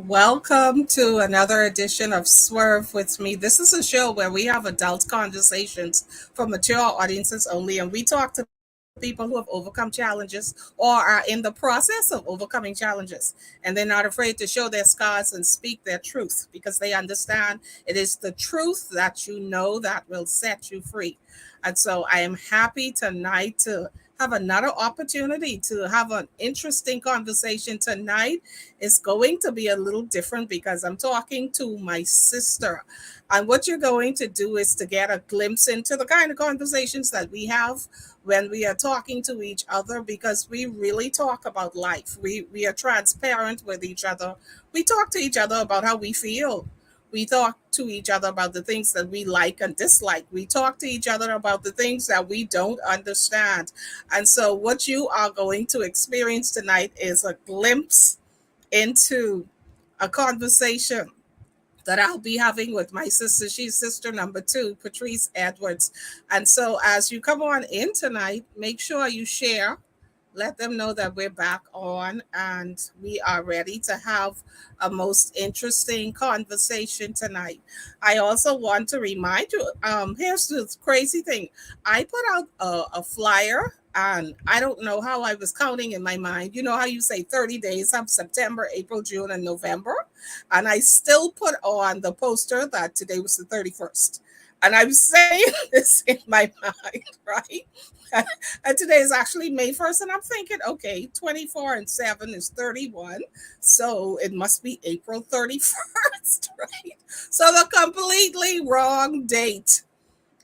Welcome to another edition of Swerve with me. This is a show where we have adult conversations for mature audiences only, and we talk to people who have overcome challenges or are in the process of overcoming challenges. And they're not afraid to show their scars and speak their truth because they understand it is the truth that you know that will set you free. And so I am happy tonight to have another opportunity to have an interesting conversation tonight. It's going to be a little different because I'm talking to my sister. And what you're going to do is to get a glimpse into the kind of conversations that we have when we are talking to each other because we really talk about life. We are transparent with each other. We talk to each other about how we feel. We talk to each other about the things that we like and dislike. We talk to each other about the things that we don't understand. And so, what you are going to experience tonight is a glimpse into a conversation that I'll be having with my sister. She's sister number two, Patrice Edwards. And so, as you come on in tonight, make sure you share. Let them know that we're back on and we are ready to have a most interesting conversation tonight. I also want to remind you here's the crazy thing. I put out a flyer and I don't know how I was counting in my mind. You know how you say 30 days of September, April, June, and November? And I still put on the poster that today was the 31st. And I'm saying this in my mind, right? And today is actually May 1st. And I'm thinking, okay, 24 and 7 is 31. So it must be April 31st, right? So the completely wrong date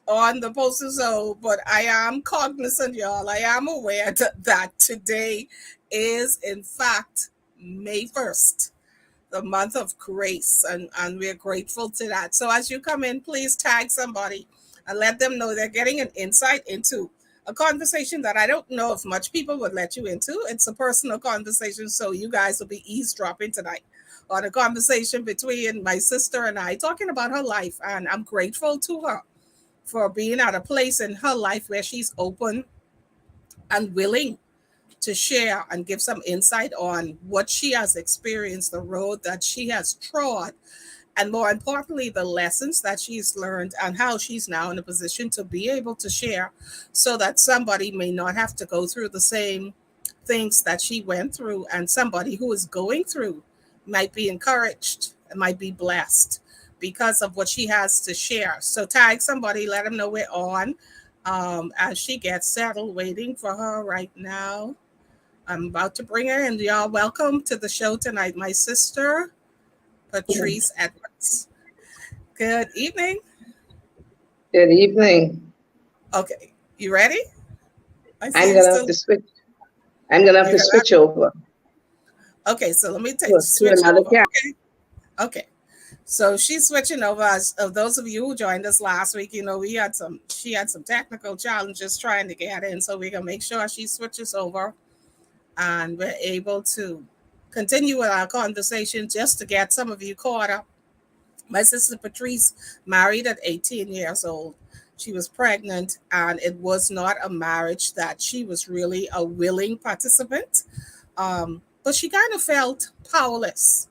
on the poster. So, but I am cognizant, y'all. I am aware that today is, in fact, May 1st, the month of grace, and we're grateful to that. So as you come in, please tag somebody and let them know they're getting an insight into a conversation that I don't know if much people would let you into. It's a personal conversation, so you guys will be eavesdropping tonight on a conversation between my sister and I talking about her life, and I'm grateful to her for being at a place in her life where she's open and willing to share and give some insight on what she has experienced, the road that she has trod, and more importantly, the lessons that she's learned and how she's now in a position to be able to share so that somebody may not have to go through the same things that she went through, and somebody who is going through might be encouraged and might be blessed because of what she has to share. So tag somebody, let them know we're on as she gets settled, waiting for her right now. I'm about to bring her in. Y'all, welcome to the show tonight, my sister, Patrice Edwards. Good evening. Good evening. Okay, you ready? I see I'm you gonna have still. to switch. I'm gonna have You're to gonna. switch over Okay, so let me to switch another over. camera. Okay, okay. So she's switching over. As of those of you who joined us last week, you know we had some. She had some technical challenges trying to get in, so we're gonna make sure she switches over and we're able to continue with our conversation just to get some of you caught up. My sister Patrice married at 18 years old. She was pregnant, and it was not a marriage that she was really a willing participant. But she kind of felt powerless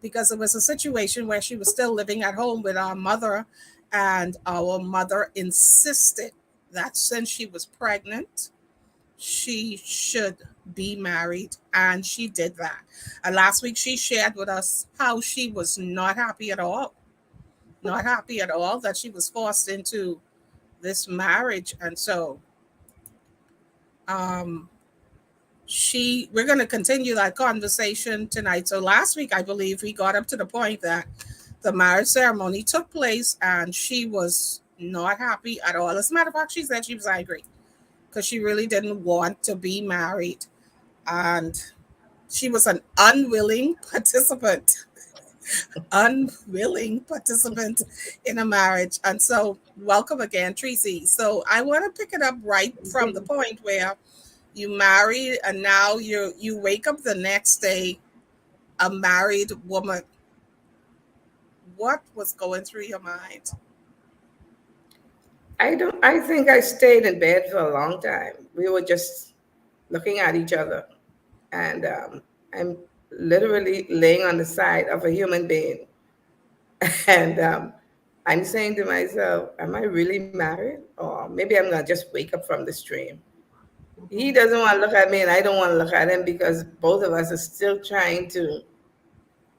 because it was a situation where she was still living at home with our mother, and our mother insisted that since she was pregnant, she should be married, and she did that. And last week she shared with us how she was not happy at all, not happy at all that she was forced into this marriage. And so um we're going to continue that conversation tonight. So last week I believe we got up to the point that the marriage ceremony took place and she was not happy at all. As a matter of fact, she said she was angry because she really didn't want to be married, and she was an unwilling participant in a marriage. And so, welcome again, Tracy. So, I want to pick it up right from the point where you married, and now you wake up the next day a married woman. What was going through your mind? I think I stayed in bed for a long time. We were just looking at each other, and I'm literally laying on the side of a human being. And I'm saying to myself, am I really married? Or maybe I'm going to just wake up from this dream. He doesn't want to look at me, and I don't want to look at him because both of us are still trying to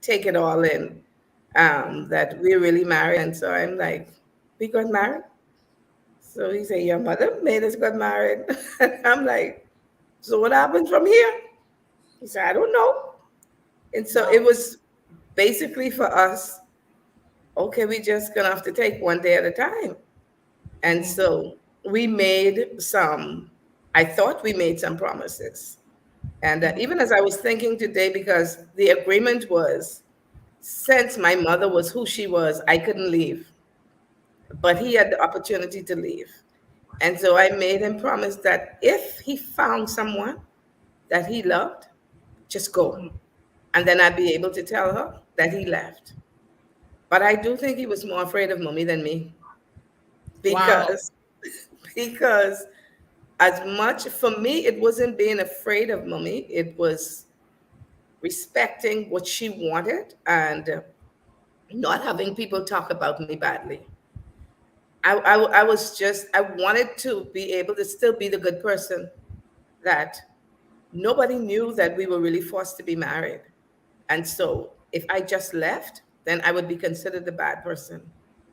take it all in, that we're really married. And so I'm like, we got married? So he said, your mother made us got married. And I'm like, so what happens from here? He said, I don't know. And so it Wow. was basically for us, okay, we just gonna have to take one day at a time. And so we made some, I thought we made some promises. And even as I was thinking today, because the agreement was, since my mother was who she was, I couldn't leave, but he had the opportunity to leave. And so I made him promise that if he found someone that he loved, just go. And then I'd be able to tell her that he left. But I do think he was more afraid of mommy than me, Wow. because because as much for me, it wasn't being afraid of mommy, it was respecting what she wanted and not having people talk about me badly. I was just, I wanted to be able to still be the good person that nobody knew that we were really forced to be married. And so if I just left, then I would be considered the bad person.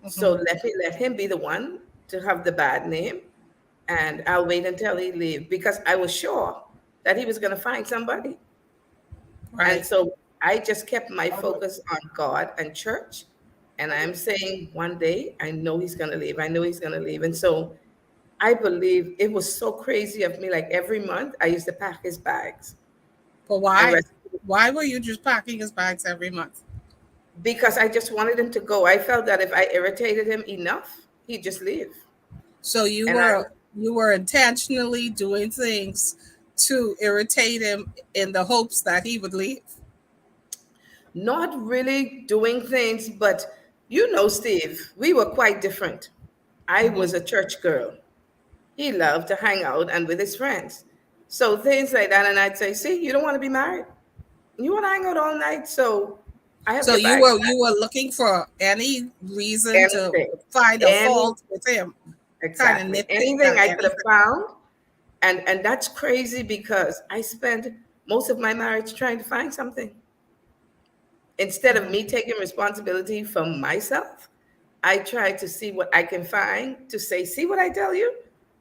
So let me let him be the one to have the bad name, and I'll wait until he leave, because I was sure that he was going to find somebody. And Right. so I just kept my focus on God and church. And I'm saying one day, I know he's going to leave. I know he's going to leave. And so I believe it was so crazy of me. Like every month, I used to pack his bags But and why? Why were you just packing his bags every month? because I just wanted him to go. I felt that if I irritated him enough, he'd just leave. So you And I were you were intentionally doing things to irritate him in the hopes that he would leave. not really doing things, but Steve, we were quite different. I was a church girl. He loved to hang out and with his friends. So things like that. And I'd say, see, you don't want to be married. You want to hang out all night. So I have So your bags you packed. were looking for any reason to Anything. find a Any fault with him, kind of exactly. nitpick Anything at I could have anything. found. And that's crazy because I spent most of my marriage trying to find something. Instead of me taking responsibility for myself, I try to see what I can find to say, see what I tell you?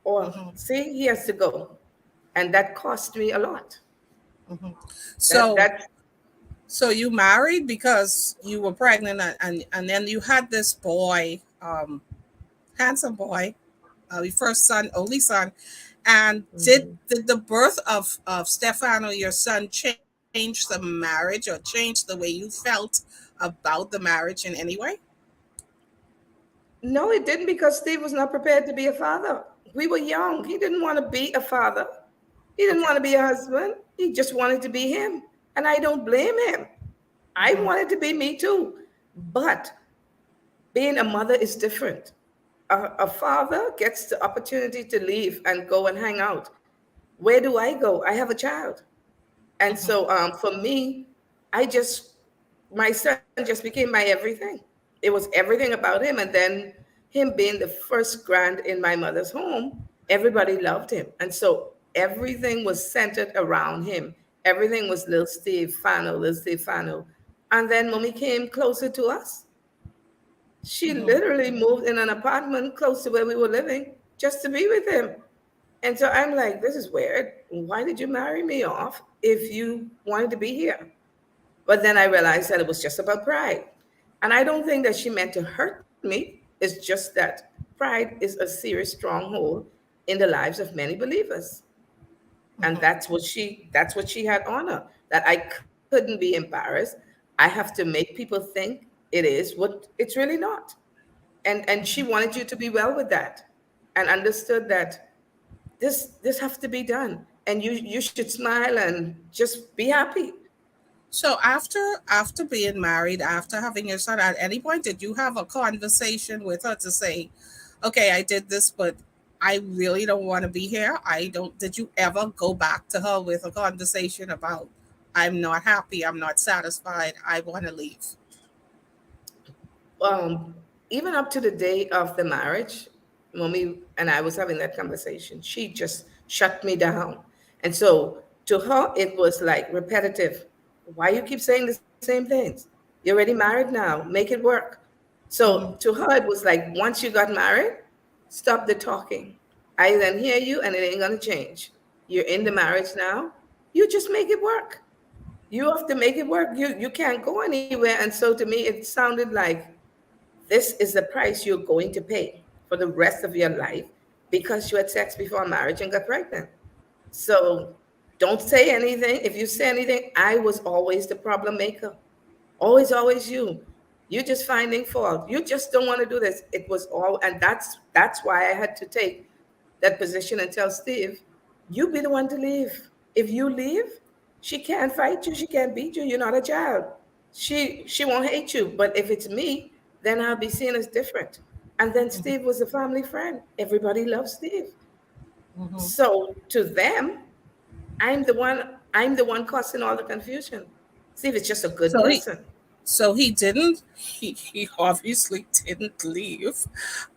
Or see, he has to go. And that cost me a lot. That So that so you married because you were pregnant, and then you had this boy, handsome boy, your first son, only son. And did the birth of Stefano, your son, change the marriage or change the way you felt about the marriage in any way? No, it didn't, because Steve was not prepared to be a father. We were young. He didn't want to be a father. He didn't Okay. want to be a husband. He just wanted to be him. And I don't blame him. I wanted to be me too. But being a mother is different. A father gets the opportunity to leave and go and hang out. Where do I go? I have a child. And so for me, I just, my son just became my everything. It was everything about him. And then him being the first grand in my mother's home, everybody loved him. And so everything was centered around him. Everything was little Steve Fano, little Steve Fano. And then mommy came closer to us. She literally moved in an apartment close to where we were living just to be with him. And so I'm like, this is weird. Why did you marry me off if you wanted to be here? But then I realized that it was just about pride. And I don't think that she meant to hurt me. It's just that pride is a serious stronghold in the lives of many believers. And that's what she had on her. That I couldn't be embarrassed. I have to make people think it is what it's really not. And she wanted you to be well with that, and understood that this has to be done, and you should smile and just be happy. So after being married, after having your son, at any point did you have a conversation with her to say, "Okay, I did this, but I really don't want to be here." I don't. Did you ever go back to her with a conversation about I'm not happy, I'm not satisfied, I want to leave. um, Even up to the day of the marriage, mommy and I was having that conversation, she just shut me down. And so to her, it was like repetitive. Why you keep saying the same things? You're already married now. Make it work. So Hmm. to her, it was like once you got married, stop the talking. I then hear you, and it ain't gonna change. You're in the marriage now. You just make it work. You have to make it work. You can't go anywhere. And so to me, it sounded like this is the price you're going to pay for the rest of your life because you had sex before marriage and got pregnant. So don't say anything. If you say anything, I was always the problem maker. Always you. You just finding fault. You just don't want to do this. It was all, and that's why I had to take that position and tell Steve, you be the one to leave. If you leave, she can't fight you, she can't beat you. You're not a child. She won't hate you. But if it's me, then I'll be seen as different. And then Steve was a family friend. Everybody loves Steve. Hmm. So to them, I'm the one, I'm the one causing all the confusion. Steve is just a good So he person. so he didn't he obviously didn't leave.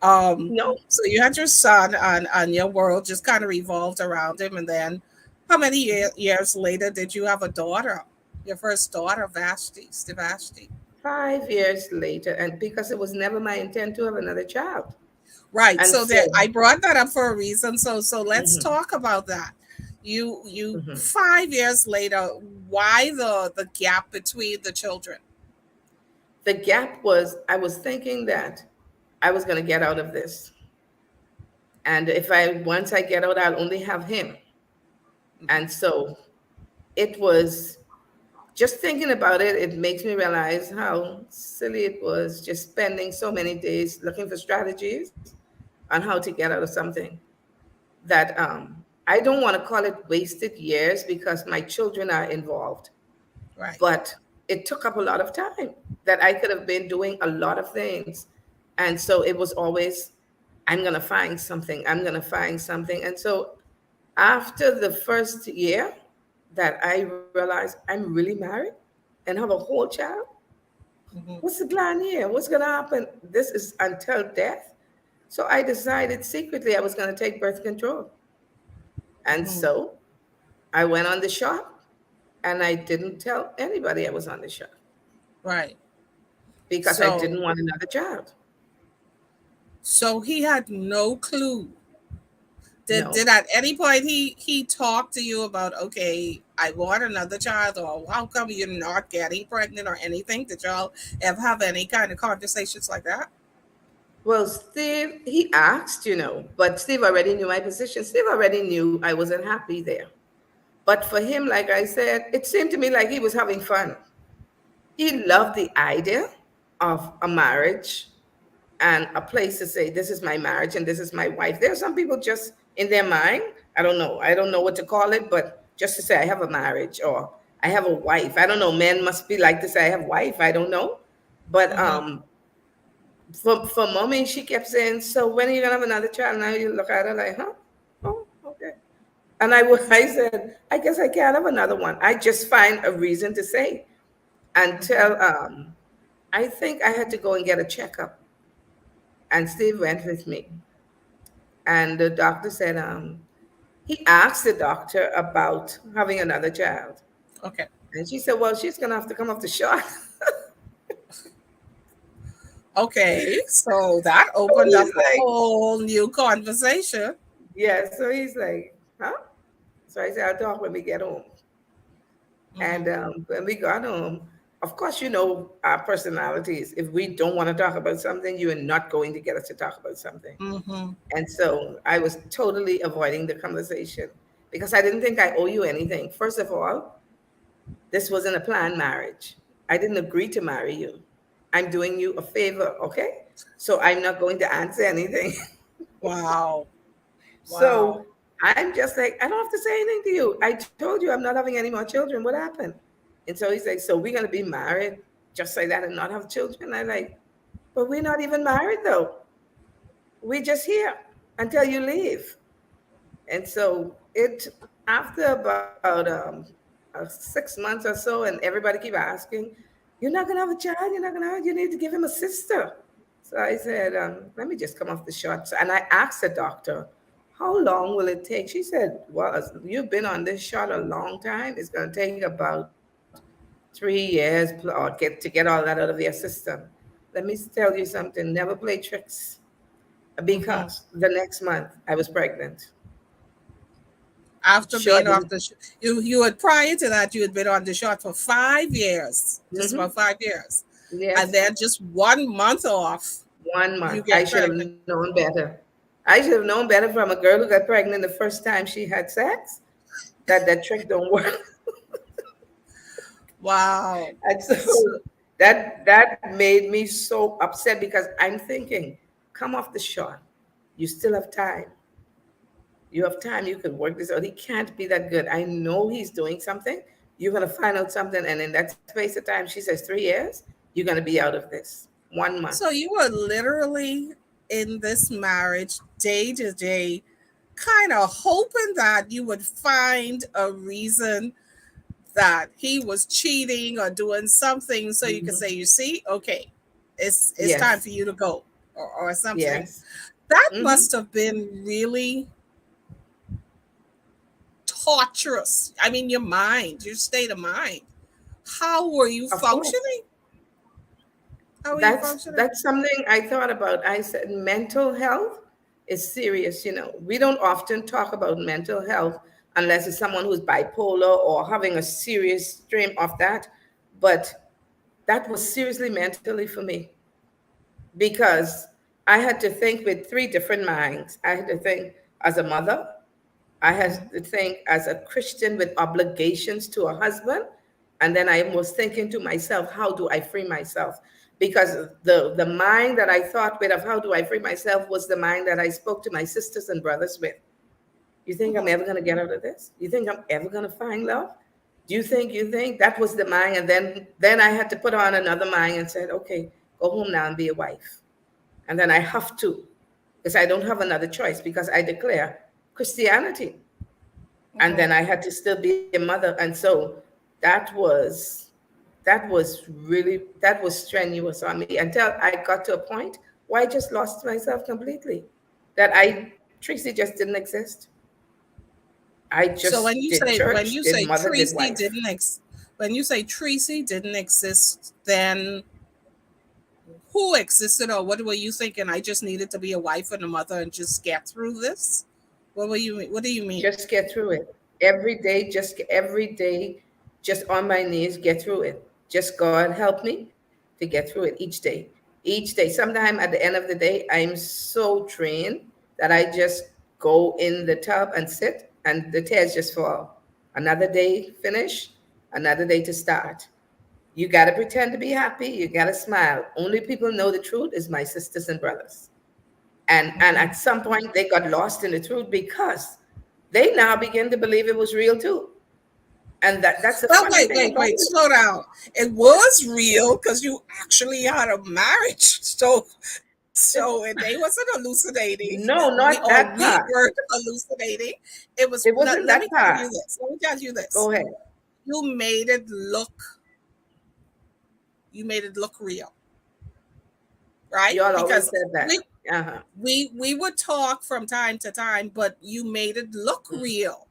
Um, No, so you had your son, and your world just kind of revolved around him. And then, how many years later did you have a daughter? Your first daughter, Vashti, Vashti. 5 years later, and because it was never my intent to have another child. Right. And So that so, I brought that up for a reason. So let's mhm, talk about that. You mhm. 5 years later, why the gap between the children? The gap was I was thinking that I was going to get out of this. And if I, once I get out, I'll only have him. Hmm. And so it was just thinking about it, it makes me realize how silly it was just spending so many days looking for strategies on how to get out of something that I don't want to call it wasted years because my children are involved, Right. but it took up a lot of time that I could have been doing a lot of things. And so it was always, I'm going to find something, I'm going to find something. And so after the first year that I realized I'm really married and have a whole child, Hmm. what's the plan here? What's going to happen? This is until death. So I decided secretly I was going to take birth control. And Hmm. so I went on the shot and I didn't tell anybody I was on the shot Right. because I So didn't want another child. so he had no clue. Did No. at any point he talked to you about, okay, I want another child, or how come you're not getting pregnant or anything? Did y'all ever have any kind of conversations like that? Well, Steve, he asked, but Steve already knew my position. Steve already knew I wasn't happy there. But for him, like I said, it seemed to me like he was having fun. He loved the idea of a marriage and a place to say, this is my marriage and this is my wife. There are some people just in their mind, I don't know what to call it, but just to say, I have a marriage or I have a wife. I don't know. Men must be like to say, I have wife. I don't know. But Mm-hmm. for mommy, she kept saying, so when are you going to have another child? Now you look at her like, huh? Oh, okay. And I said, I guess I can't have another one. I just find a reason to say Mm-hmm. until I think I had to go and get a checkup. And Steve went with me. And the doctor said, he asked the doctor about having another child. Okay. And she said, well, she's going to have to come off the shot. Okay. So that So opened up he's a like, whole new conversation. yeah. So he's like, huh? So I said, I'll talk when we get home. Mm-hmm. And when we got home, of course, our personalities. If we don't want to talk about something, you are not going to get us to talk about something. Mm-hmm. And so I was totally avoiding the conversation because I didn't think I owe you anything. First of all, this wasn't a planned marriage. I didn't agree to marry you. I'm doing you a favor, okay? So I'm not going to answer anything. Wow. So Wow. I'm just like, I don't have to say anything to you. I told you I'm not having any more children. What happened? And so he's like, so we're going to be married just like that and not have children? I'm like, but we're not even married though. We're just here until you leave. And so after about 6 months or so, and everybody keep asking, "You're not gonna have a child. You're not gonna have. You need to give him a sister." So I said, "Let me just come off the shot." And I asked the doctor, "How long will it take?" She said, "Well, you've been on this shot a long time. It's gonna take about 3 years or get all that out of your system." Let me tell you something. Never play tricks, Hmm. because the next month I was pregnant. After Sure being off didn't. the, you had prior to that, you had been on the shot for 5 years, just Hmm. about 5 years, and Yes. then just 1 month off, 1 month. you I get should have pregnant. known better. I should have known better from a girl who got pregnant the first time she had sex, that that trick don't work. Wow. And so So, that made me so upset, because I'm thinking, come off the shot. You still have time. You have time. You can work this out. He can't be that good. I know he's doing something. You're gonna find out something, and in that space of time, she says 3 years, you're gonna be out of this. 1 month. so you were literally in this marriage day to day, kind of hoping that you would find a reason that he was cheating or doing something so you could say, Hmm. you see, okay, it's time Yes. for you to go, or something. Yes. That Hmm. must have been really torturous. I mean, your mind, your state of mind. How were you Of course. functioning? How were you functioning? That's something I thought about. I said mental health is serious. We don't often talk about mental health unless it's someone who's bipolar or having a serious stream of that. But that was seriously mentally for me, because I had to think with three different minds. I had to think as a mother, I had to think as a Christian with obligations to a husband. And then I was thinking to myself, how do I free myself? Because the mind that I thought with of how do I free myself was the mind that I spoke to my sisters and brothers with. You think I'm Mhm. ever going to get out of this? You think I'm ever going to find love? Do you think that was the mind? And then I had to put on another mind and said, okay, go home now and be a wife. And then I have to, because I don't have another choice, because I declare Christianity. And Mhm. then I had to still be a mother. And so that was that was strenuous on me, until I got to a point where I just lost myself completely. That Tracy just didn't exist. I So just did church, did mother, did wife. When you say Tracy didn't exist, then who existed, or what were you thinking? I just needed to be a wife and a mother and just get through this. What do you mean? Just get through it. Every day, just on my knees, get through it. Just God help me to get through it each day. Each day. Sometime at the end of the day, I'm so drained that I just go in the tub and sit, and the tears just fall. Another day finish, another day to start. You got to pretend to be happy. You got to smile. Only people know the truth is my sisters and brothers. And Mhm. at some point they got lost in the truth, because they now begin to believe it was real too. And that's the Well, funny wait, thing wait, about wait. it. Slow down. It was real because you actually had a marriage. So and they wasn't hallucinating. No, not that We part. weren't hallucinating. It was. It wasn't Let me that tell part. you this. Let me tell you this. Go ahead. You made it look. You made it look real, right? Y'all always Because said that. we Uh-huh. we would talk from time to time, but you made it look real.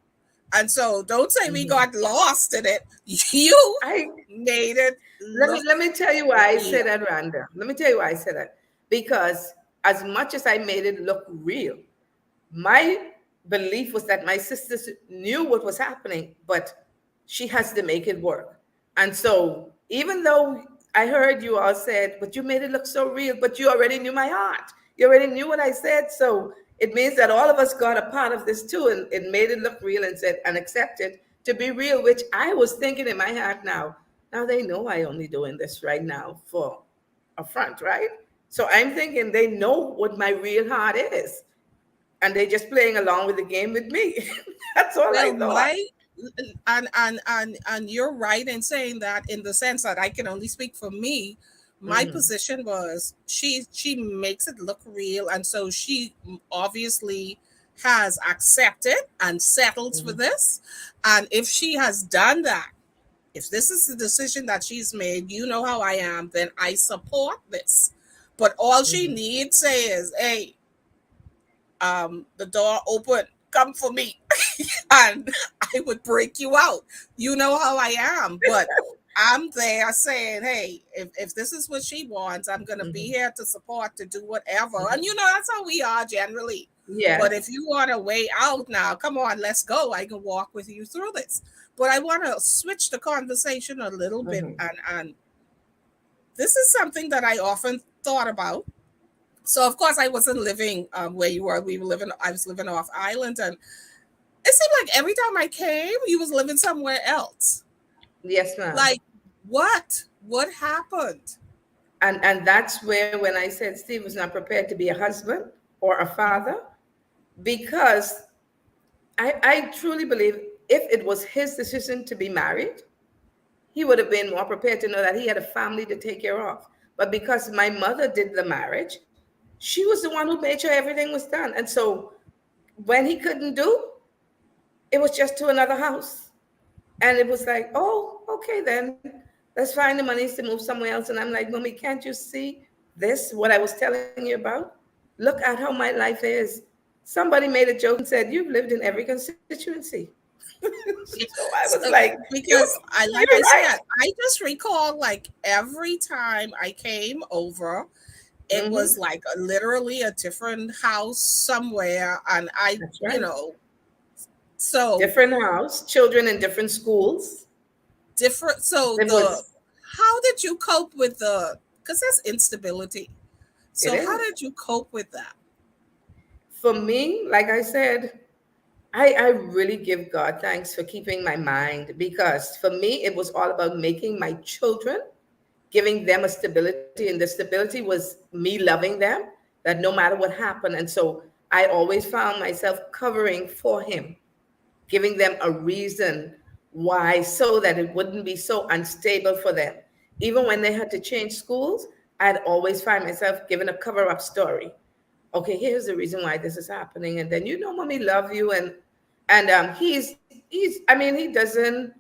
And so don't say we Hmm. got lost in it. You I made it let look me tell you why I say real. that, Rhonda. Let me tell you why I say that. Because as much as I made it look real, my belief was that my sisters knew what was happening, but she has to make it work. And so, even though I heard you all said, but you made it look so real, but you already knew my heart. You already knew what I said. So it means that all of us got a part of this too, and it made it look real and said and accepted to be real, which I was thinking in my heart now. Now they know I only doing this right now for a front, right? So I'm thinking they know what my real heart is, and they're just playing along with the game with me. That's all I Well, thought. my and you're right in saying that, in the sense that I can only speak for me. My Hmm. position was she makes it look real, and so she obviously has accepted and settled for Mhm. this. And if she has done that, if this is the decision that she's made, you know how I am, then I support this. But all she Mhm. needs say is, hey, the door open, come for me. And I would break you out. You know how I am. But I'm there saying, hey, if this is what she wants, I'm going to be Mhm. here to support, to do whatever. And Mhm. that's how we are generally. But if Yes. you want a way out now, come on, let's go. I can walk with you through this. But I want to switch the conversation a little bit. Mhm. And this is something that I often thought about. So, of course, I wasn't living where you were. I was living off island. And it seemed like every time I came, you was living somewhere else. Yes, ma'am. Like, what? What happened? And that's where when I said Steve was not prepared to be a husband or a father, because I truly believe if it was his decision to be married, he would have been more prepared to know that he had a family to take care of. But because my mother did the marriage, she was the one who made sure everything was done. And so when he couldn't do, it was just to another house. And it was like, oh, okay, then let's find the monies to move somewhere else. And I'm like, Mommy, can't you see this, what I was telling you about? Look at how my life is. Somebody made a joke and said, you've lived in every constituency. So I was So, like, because like you're I right. said, I just recall like every time I came over, it was Hmm. like literally a different house somewhere. And That's right. so Different house, children in different schools. different. So, It was, how did you cope with because there's instability. it So, how is. did you cope with that? For me, like I said, I really give God thanks for keeping my mind, because for me, it was all about making my children, giving them a stability. And the stability was me loving them, that no matter what happened. And so I always found myself covering for him, giving them a reason why, so that it wouldn't be so unstable for them. Even when they had to change schools, I'd always find myself giving a cover up story. Okay, here's the reason why this is happening. And then, Mommy love you. And he's I mean, he doesn't,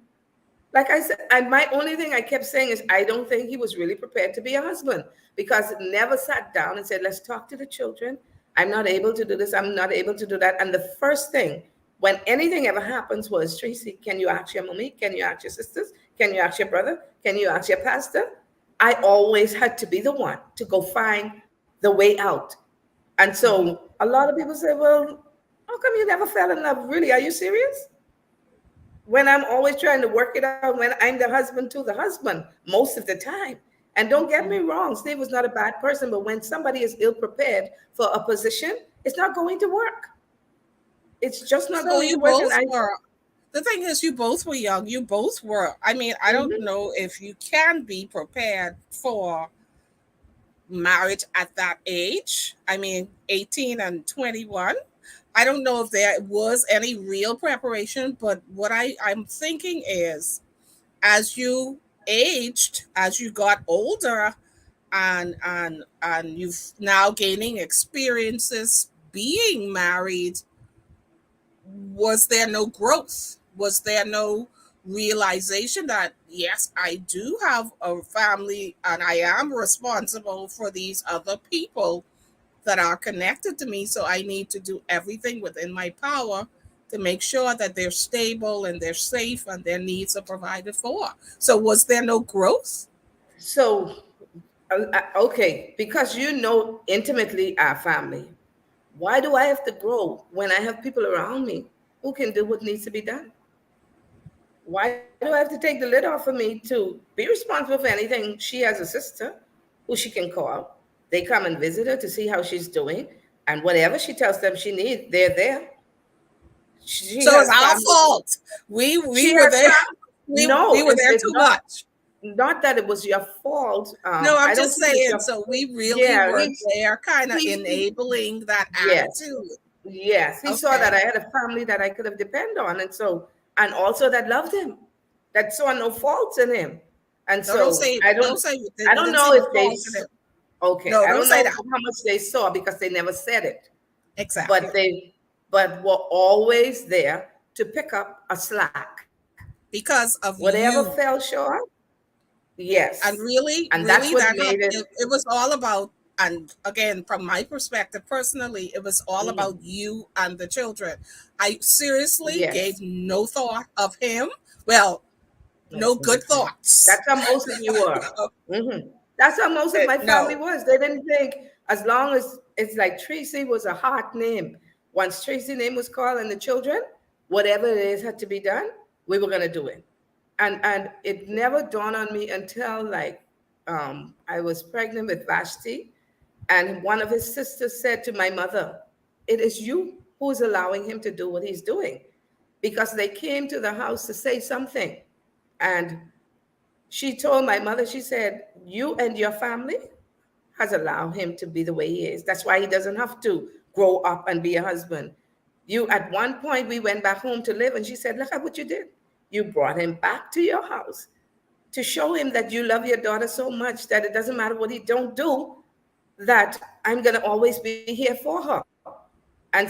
like I said, my only thing I kept saying is I don't think he was really prepared to be a husband, because it never sat down and said, let's talk to the children. I'm not able to do this. I'm not able to do that. And the first thing when anything ever happens was, Tracy, can you ask your mommy? Can you ask your sisters? Can you ask your brother? Can you ask your pastor? I always had to be the one to go find the way out. And Hmm. so a lot of people say, well, how come you never fell in love? Really? Are you serious? When I'm always trying to work it out, when I'm the husband to the husband most of the time. And don't get me wrong, Steve was not a bad person, but when somebody is ill prepared for a position, it's not going to work. It's just not So, going to you work. both And I, were. The thing is, you both were young. You both were. I mean, I don't mhm. know if you can be prepared for marriage at that age. I mean, 18 and 21. I don't know if there was any real preparation, but what I'm thinking is, as you aged, as you got older, and you've now gaining experiences being married, was there no growth? Was there no realization that yes, I do have a family and I am responsible for these other people that are connected to me, so I need to do everything within my power to make sure that they're stable and they're safe and their needs are provided for. So was there no growth? So, okay, because you know intimately our family, why do I have to grow when I have people around me who can do what needs to be done? Why do I have to take the lid off of me to be responsible for anything? She has a sister who she can call. They come and visit her to see how she's doing. And whatever she tells them she needs, they're there. She So it's has our family. fault. We She were has there. family. We No, were there it's too not. much. Not that it was your fault. No, I'm I don't just think it's saying. your. So we really Yeah, were there, kind of he enabling that yes, attitude. yes. He saw that Okay. I had a family that I could have depended on, and so, and also that loved him, that saw no faults in him. And No, don't so say. Don't say you I don't didn't see know no if fault in it. okay, No, I don't don't say know that. how much they saw because they never said it, but Exactly. but were always there to pick up a slack. because of Whatever fell you. short, yes. And And really, that's what really, made it. it was all about, and again, from my perspective personally, it was all Mhm. about you and the children. I seriously Yes. gave no thought of him. Well, no good Mhm. thoughts. That's how most of you were. That's how most of my family No. was. They didn't think, as long as it's like Tracy was a hot name. Once Tracy's name was called and the children, whatever it is had to be done, we were gonna do it. And it never dawned on me until like I was pregnant with Vashti, and one of his sisters said to my mother, "It is you who is allowing him to do what he's doing," because they came to the house to say something, and she told my mother, she said, "You and your family has allowed him to be the way he is. That's why he doesn't have to grow up and be a husband. You, at one point, we went back home to live, and she said, look at what you did. You brought him back to your house to show him that you love your daughter so much that it doesn't matter what he don't do, that I'm going to always be here for her." And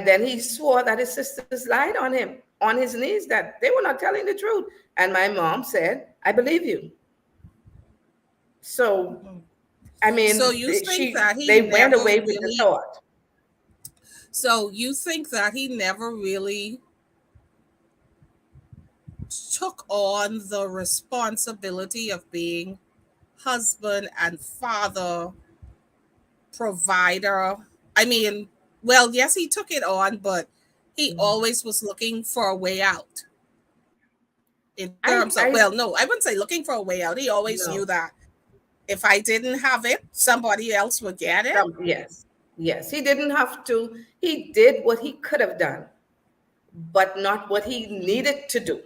then he swore that his sisters lied on him on his knees, that they were not telling the truth. And my mom said, I believe you. So, I So mean, you think that he they went never away with the really, thought. so you think that he never really took on the responsibility of being husband and father, provider. I mean, well, yes, he took it on, but he Mhm. always was looking for a way out in terms of, I well, no, I wouldn't say looking for a way out. He always knew no, that if I didn't have it, somebody else would get it. yes, yes. He didn't have to. He did what he could have done, but not what he needed to do.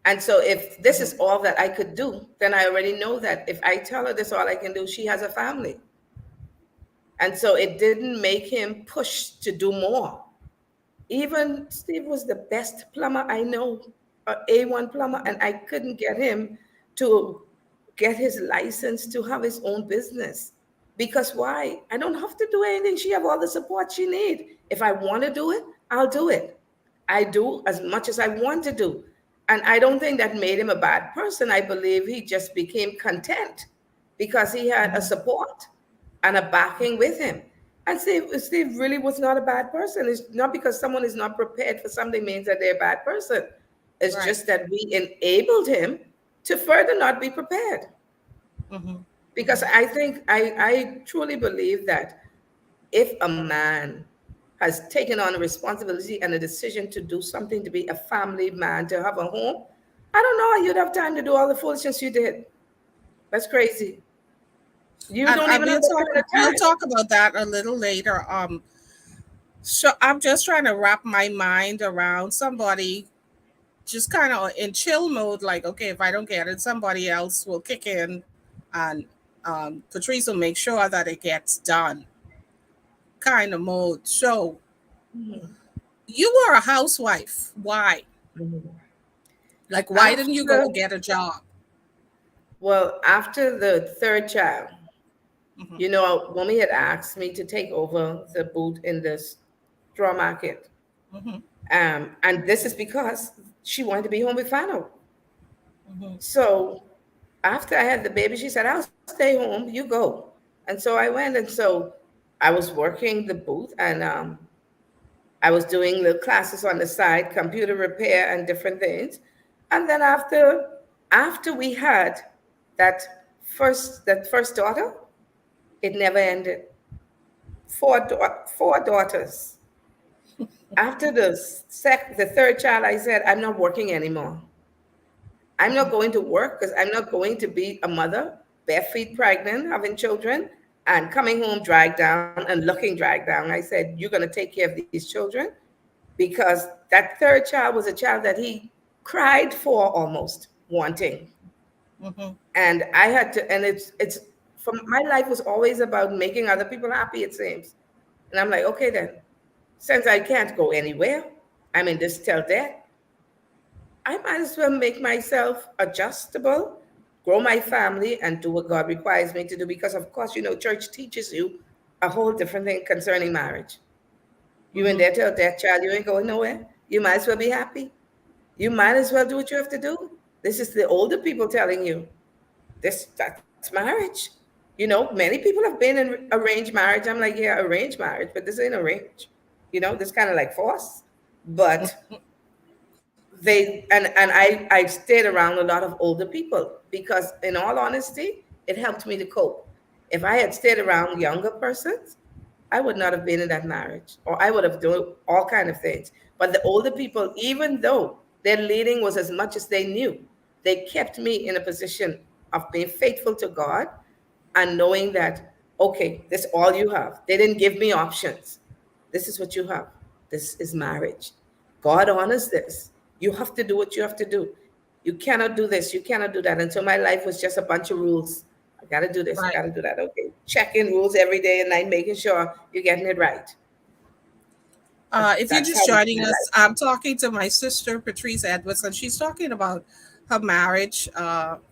And so, if this is all that I could do, then I already know that if I tell her this all I can do, she has a family. And so it didn't make him push to do more. Even Steve was the best plumber I know, a A1 plumber, and I couldn't get him to get his license to have his own business. Because why? I don't have to do anything. She have all the support she need. If I want to do it, I'll do it. I do as much as I want to do. And I don't think that made him a bad person. I believe he just became content because he had a support and a backing with him. And Steve really was not a bad person. It's not because someone is not prepared for something means that they're a bad person. It's Right. just that we enabled him to further not be prepared. Mm-hmm. Because I truly believe that if a man has taken on a responsibility and a decision to do something, to be a family man, to have a home, I don't know how you'd have time to do all the foolishness you did. That's crazy. You don't And even have that kind of we'll time. talk about that a little later. So I'm just trying to wrap my mind around somebody just kind of in chill mode, like, okay, if I don't get it, somebody else will kick in, and Patrice will make sure that it gets done, kind of mode. So Mhm. you were a housewife. Why? Mhm. Like, why didn't you After, go get a job? well, after the third child, Hmm. Mommy had asked me to take over the booth in this straw market. Hmm. And this is because she wanted to be home with Fano. Hmm. So after I had the baby, she said, I'll stay home, you go. And so I went. And so I was working the booth, and I was doing the classes on the side, computer repair and different things. And then after we had that that first daughter, it never ended. Four daughters. After the third child, I said, I'm not working anymore. I'm not going to work because I'm not going to be a mother, bare feet pregnant, having children, and coming home dragged down and looking dragged down. I said, you're going to take care of these children, because that third child was a child that he cried for, almost wanting. Hmm. And I had to, and it's from my life was always about making other people happy, it seems. And I'm like, okay then, since I can't go anywhere, I'm in this till death, I might as well make myself adjustable, grow my family, and do what God requires me to do. Because, of course, church teaches you a whole different thing concerning marriage. You in there till death, child. You ain't going nowhere. You might as well be happy. You might as well do what you have to do. This is the older people telling you that's marriage. Many people have been in arranged marriage. I'm like, yeah, arranged marriage, but this ain't arranged. This kind of like force. But I stayed around a lot of older people because, in all honesty, it helped me to cope. If I had stayed around younger persons, I would not have been in that marriage, or I would have done all kind of things. But the older people, even though their leading was as much as they knew, they kept me in a position of being faithful to God and knowing that, okay, this is all you have. They didn't give me options. This is what you have. This is marriage. God honors this. You have to do what you have to do. You cannot do this. You cannot do that. And so my life was just a bunch of rules. I got to do this. I Right. got to do that. Okay. Checking rules every day and night, making sure you're getting it right. If you're That's just how joining my us, life. I'm talking to my sister, Patrice Edwards, and she's talking about her marriage,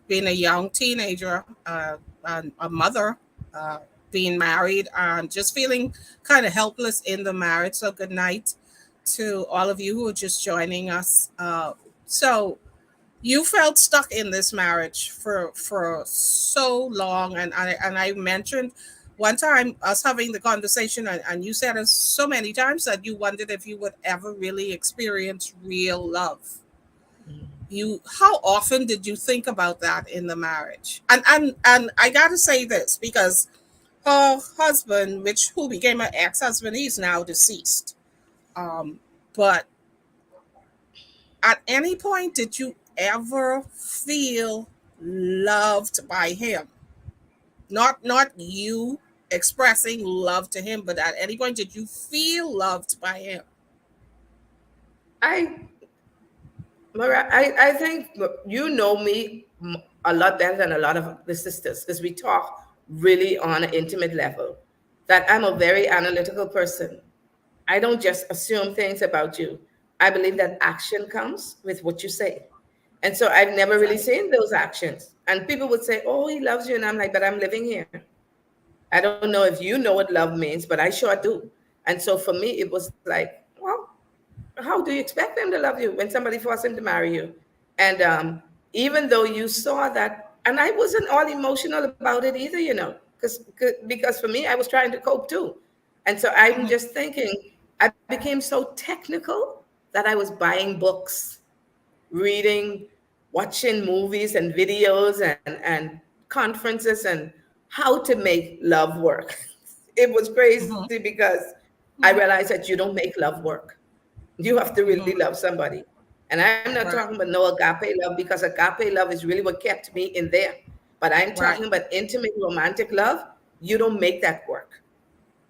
being a young teenager, and a mother, uh, being married, and just feeling kind of helpless in the marriage. So, good night to all of you who are just joining us. So, you felt stuck in this marriage for so long, and I mentioned one time us having the conversation, and you said it so many times that you wondered if you would ever really experience real love. You How often did you think about that in the marriage? And I gotta say this because her husband, which who became her ex-husband, he's now deceased. But at any point did you ever feel loved by him? Not you expressing love to him, but at any point did you feel loved by him? I, I think you know me a lot better than a lot of the sisters because we talk really on an intimate level. That I'm a very analytical person. I don't just assume things about you. I believe that action comes with what you say. And so I've never really Right. seen those actions. And people would say, "Oh, he loves you." And I'm like, "But I'm living here. I don't know if you know what love means, but I sure do." And so for me, it was like, well, how do you expect them to love you when somebody forced him to marry you? And even though you saw that, and I wasn't all emotional about it either, because for me, I was trying to cope too. And so I'm Mhm, just thinking, I became so technical that I was buying books, reading, watching movies and videos and conferences and how to make love work. It was crazy mhm, because I mhm, realized that you don't make love work. You have to really mhm. love somebody. And I'm not talking Right. about no agape love because agape love is really what kept me in there. But I'm talking Right. about intimate romantic love. You don't make that work.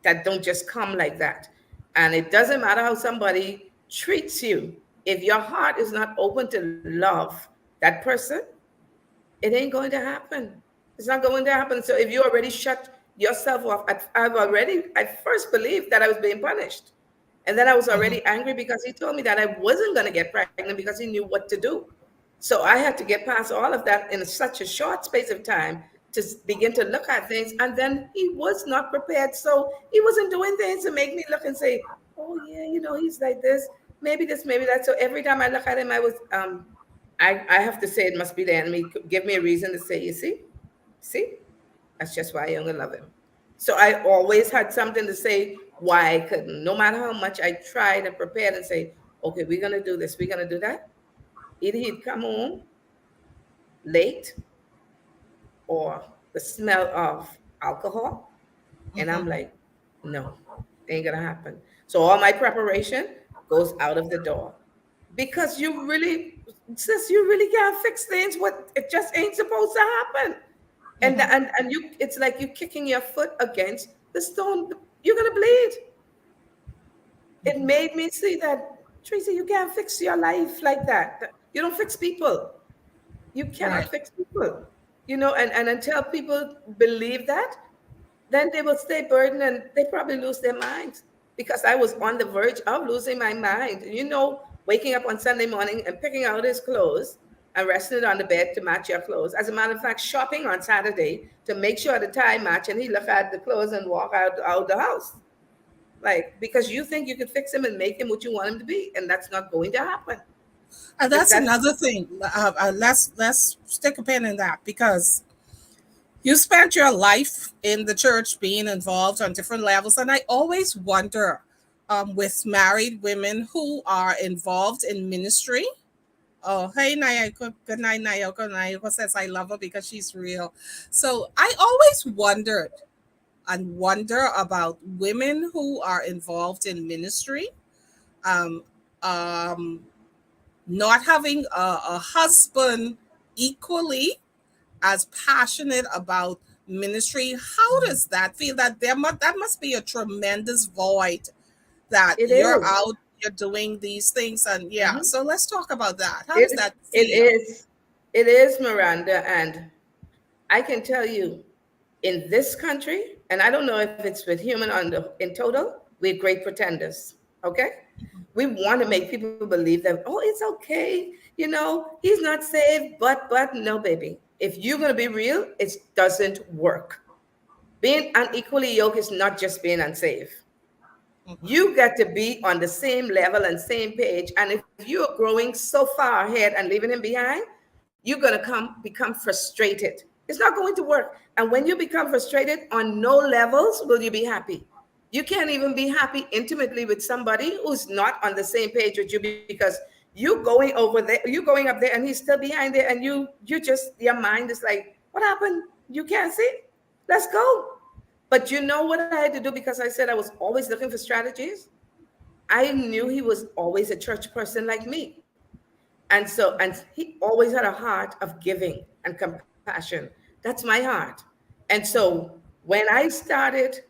That don't just come like that. And it doesn't matter how somebody treats you. If your heart is not open to love that person, it ain't going to happen. It's not going to happen. So if you already shut yourself off, I first believed that I was being punished. And then I was Mhm, already angry because he told me that I wasn't going to get pregnant because he knew what to do. So I had to get past all of that in such a short space of time to begin to look at things. And then he was not prepared. So he wasn't doing things to make me look and say, "Oh, yeah, he's like this, maybe that." So every time I look at him, I have to say it must be the enemy. Give me a reason to say, see, that's just why I'm gonna love him. So I always had something to say why I couldn't. No matter how much I tried and prepared and say, "Okay, we're gonna do this, we're gonna do that." Either he'd come home late or the smell of alcohol. And I'm mhm. like, no, ain't gonna happen. So all my preparation goes out of the door. Because you really, sis, you really can't fix things. What it just ain't supposed to happen. And you, it's like you kicking your foot against the stone. You're gonna bleed. It made me see that, Tracy, you can't fix your life like that. You don't fix people. You cannot Right. fix people. And until people believe that, then they will stay burdened and they probably lose their minds. Because I was on the verge of losing my mind. Waking up on Sunday morning and picking out his clothes and resting it on the bed to match your clothes. As a matter of fact, shopping on Saturday to make sure the tie match, and he look at the clothes and walk out the house. Like, because you think you could fix him and make him what you want him to be, and that's not going to happen. And If that's that's another thing. Let's stick a pin in that, because you spent your life in the church being involved on different levels. And I always wonder, with married women who are involved in ministry. Oh, hey, Nayako. Good night, Nayoko. Nayoko says I love her because she's real. So I always wondered and wonder about women who are involved in ministry, um, um, not having a husband equally as passionate about ministry. How does that feel? That must be a tremendous void, that it you're is. out, you're doing these things, and yeah. Mhm. So let's talk about that. How does It that it feel? is. It is, Miranda, and I can tell you, in this country, and I don't know if it's with human in total, we're great pretenders. Okay, we want to make people believe that, oh, it's okay, he's not saved, but no, baby. If you're gonna be real, it doesn't work. Being unequally yoked is not just being unsafe. Mhm. You got to be on the same level and same page. And if you're growing so far ahead and leaving him behind, you're going to become frustrated. It's not going to work. And when you become frustrated, on no levels will you be happy. You can't even be happy intimately with somebody who's not on the same page with you, because you going over there, you going up there, and he's still behind there, and you just, your mind is like, what happened? You can't see? Let's go. But you know what I had to do, because I said I was always looking for strategies? I knew he was always a church person like me. And he always had a heart of giving and compassion. That's my heart. And so when I started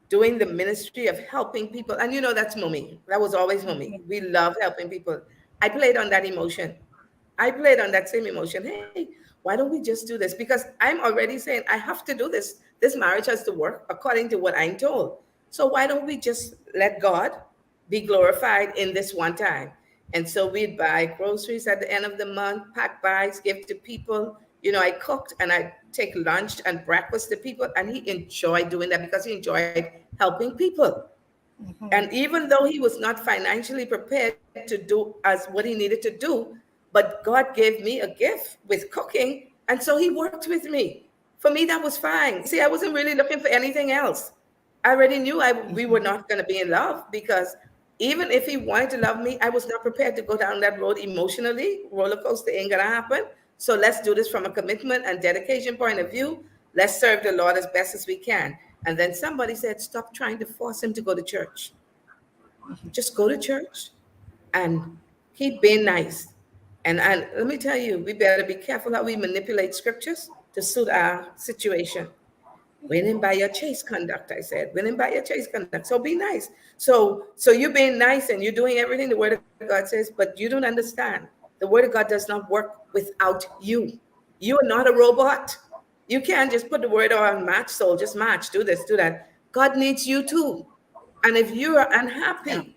doing the ministry of helping people, and that's mommy. That was always mommy. We love helping people. I played on that emotion. I played on that same emotion. Hey, why don't we just do this? Because I'm already saying I have to do this. This marriage has to work according to what I'm told. So why don't we just let God be glorified in this one time? And so we'd buy groceries at the end of the month, pack bags, give to people. I cooked and I take lunch and breakfast to people. And he enjoyed doing that because he enjoyed helping people. Mhm. And even though he was not financially prepared to do as what he needed to do, but God gave me a gift with cooking. And so he worked with me. For me, that was fine. See, I wasn't really looking for anything else. I already knew we were not going to be in love, because even if he wanted to love me, I was not prepared to go down that road emotionally. Roller coaster ain't going to happen. So let's do this from a commitment and dedication point of view. Let's serve the Lord as best as we can. And then somebody said, stop trying to force him to go to church. Just go to church and keep being nice. And let me tell you, we better be careful how we manipulate scriptures to suit our situation. Winning by your chase conduct, I said. Winning by your chase conduct. So be nice. So you're being nice and you're doing everything the word of God says, but you don't understand. The word of God does not work without you. You are not a robot. You can't just put the word on match, soul, just match, do this, do that. God needs you too. And if you are Yeah. unhappy,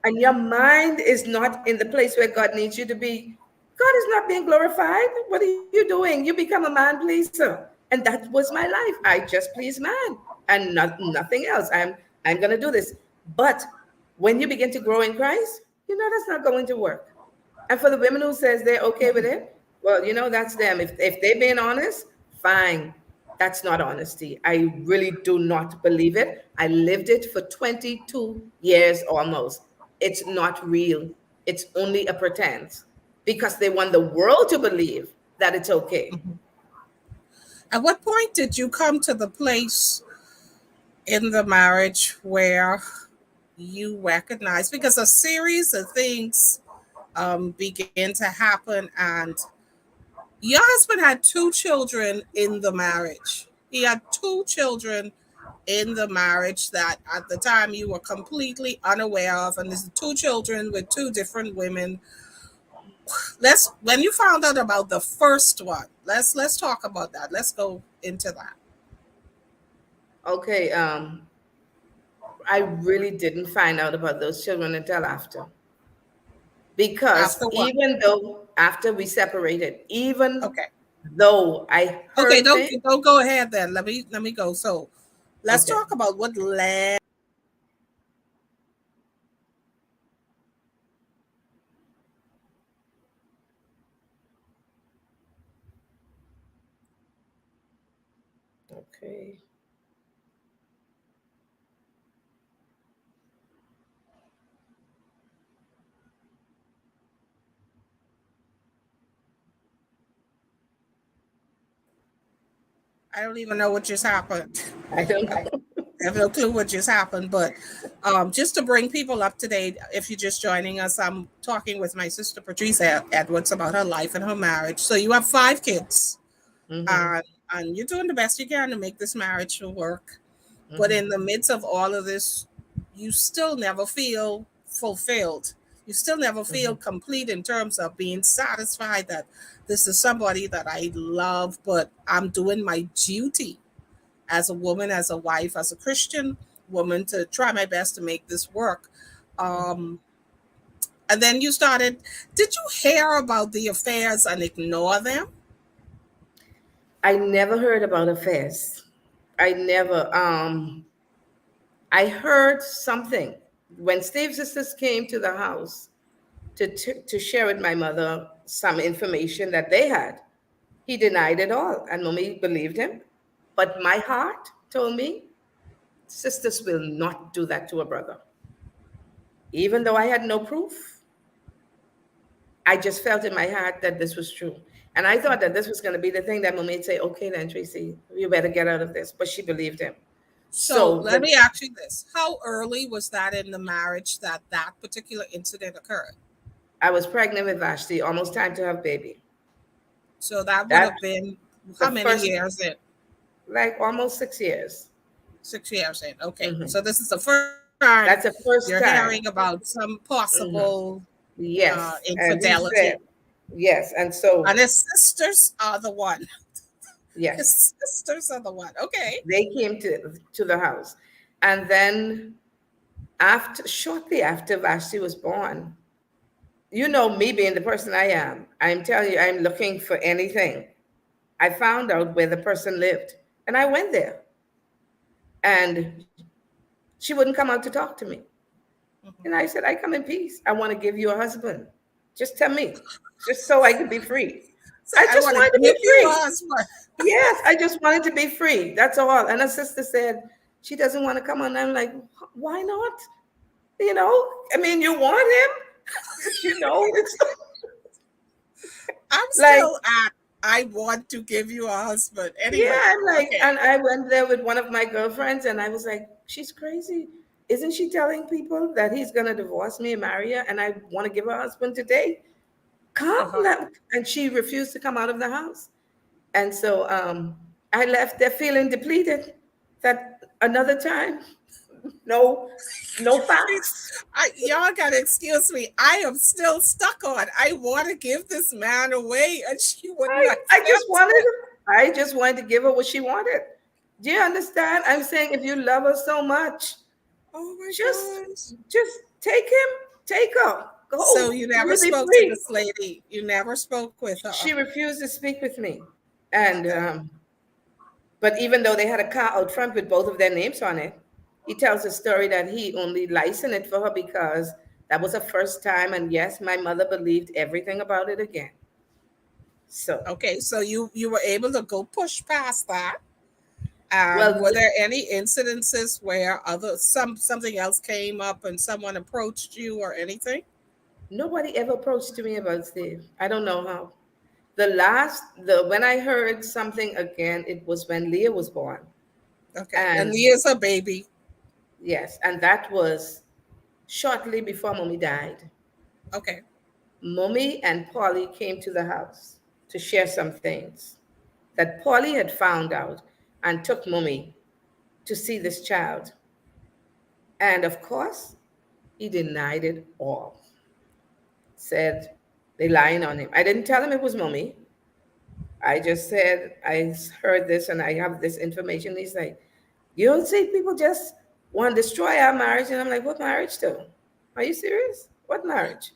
and your mind is not in the place where God needs you to be, God is not being glorified. What are you doing? You become a man pleaser. And that was my life. I just please man and nothing else. I'm gonna do this. But when you begin to grow in Christ, that's not going to work. And for the women who says they're okay with it, well, that's them. If they're being honest, fine. That's not honesty. I really do not believe it. I lived it for 22 years almost. It's not real. It's only a pretense, because they want the world to believe that it's okay. At what point did you come to the place in the marriage where you recognize, because a series of things begin to happen, and your husband had two children in the marriage. He had two children in the marriage that at the time you were completely unaware of, and there's two children with two different women. Let's When you found out about the first one, let's talk about that. Let's go into that. Okay, I really didn't find out about those children until after. Because After what? even though after we separated, even Okay. though I Okay, heard things, don't go ahead then. Let me go. So let's okay. talk about what led. Okay. I don't even know what just happened. I don't I know. have no clue what just happened, but just to bring people up to date, if you're just joining us, I'm talking with my sister Patrice Edwards about her life and her marriage. So you have 5 kids, Mm-hmm. uh, and you're doing the best you can to make this marriage work. But Mm-hmm. in the midst of all of this, you still never feel fulfilled. You still never Mm-hmm. feel complete in terms of being satisfied that this is somebody that I love, but I'm doing my duty as a woman, as a wife, as a Christian woman to try my best to make this work. Um, and then you started, did you hear about the affairs and ignore them? I never heard about affairs. I never. I heard something when Steve's sisters came to the house to share with my mother some information that they had. He denied it all, and mommy believed him. But my heart told me sisters will not do that to a brother. Even though I had no proof, I just felt in my heart that this was true. And I thought that this was going to be the thing that mommy would say, okay, then, Tracy, you better get out of this. But she believed him. So So let me ask you this. How early was that in the marriage that that particular incident occurred? I was pregnant with Vashti, almost time to have baby. So that would That have been the how many first, years in? like almost 6 years. 6 years in. Okay. Hmm. So this is the first time That's the first you're time. hearing about some Hmm. possible Yes. And he said, infidelity. yes. And so, And his sisters are the one. yes, His sisters are the one. Okay. they came to the house. And then shortly after Vashti was born, you know me being the person I am, I'm telling you, I'm looking for anything. I found out where the person lived and I went there and she wouldn't come out to talk to me. And I Mhm. said, I come in peace. I want to give you a husband. Just tell me, just so I can be free. Say, I I just want to wanted to be give you a free. husband. Yes, I just wanted to be free. That's all. And her sister said, she doesn't want to come on. I'm like, why not? You know, I mean, you want him, it's I'm like, still at, I want to give you a husband. yeah, Anyway, I'm like, okay. and I went there with one of my girlfriends and I was like, she's crazy. Isn't she telling people that he's going to divorce me and marry her? And I want to give her a husband today. Come. Uh-huh. And she refused to come out of the house. And so I left there feeling depleted. That another time, no, no facts. Y'all gotta excuse me. I am still stuck on. I want to give this man away, and she wouldn't I just accept wanted, it. I just wanted to give her what she wanted. Do you understand? I'm saying if you love her so much, Oh my just gosh! just take him, take her, So go. you never You'll be spoke to free. this lady. You never spoke with her. She refused to speak with me. And Okay. but even though they had a car out front with both of their names on it, he tells a story that he only licensed it for her because that was her first time. And yes, my mother believed everything about it again. So, Okay. So you were able to go push past that. well, Were there any incidences where something else came up and someone approached you or anything? nobody ever approached me about Steve. I don't know how. The when I heard something again, it was when Leah was born. Okay. And And Leah's a baby. yes, and that was shortly before mommy died. Okay. Mommy and Polly came to the house to share some things that Polly had found out and took mommy to see this child. And of course, he denied it all. Said they lying on him. I didn't tell him it was mommy. I just said I heard this and I have this information. He's like, you don't see people just want to destroy our marriage. And I'm like, what marriage to? Are you serious? What marriage?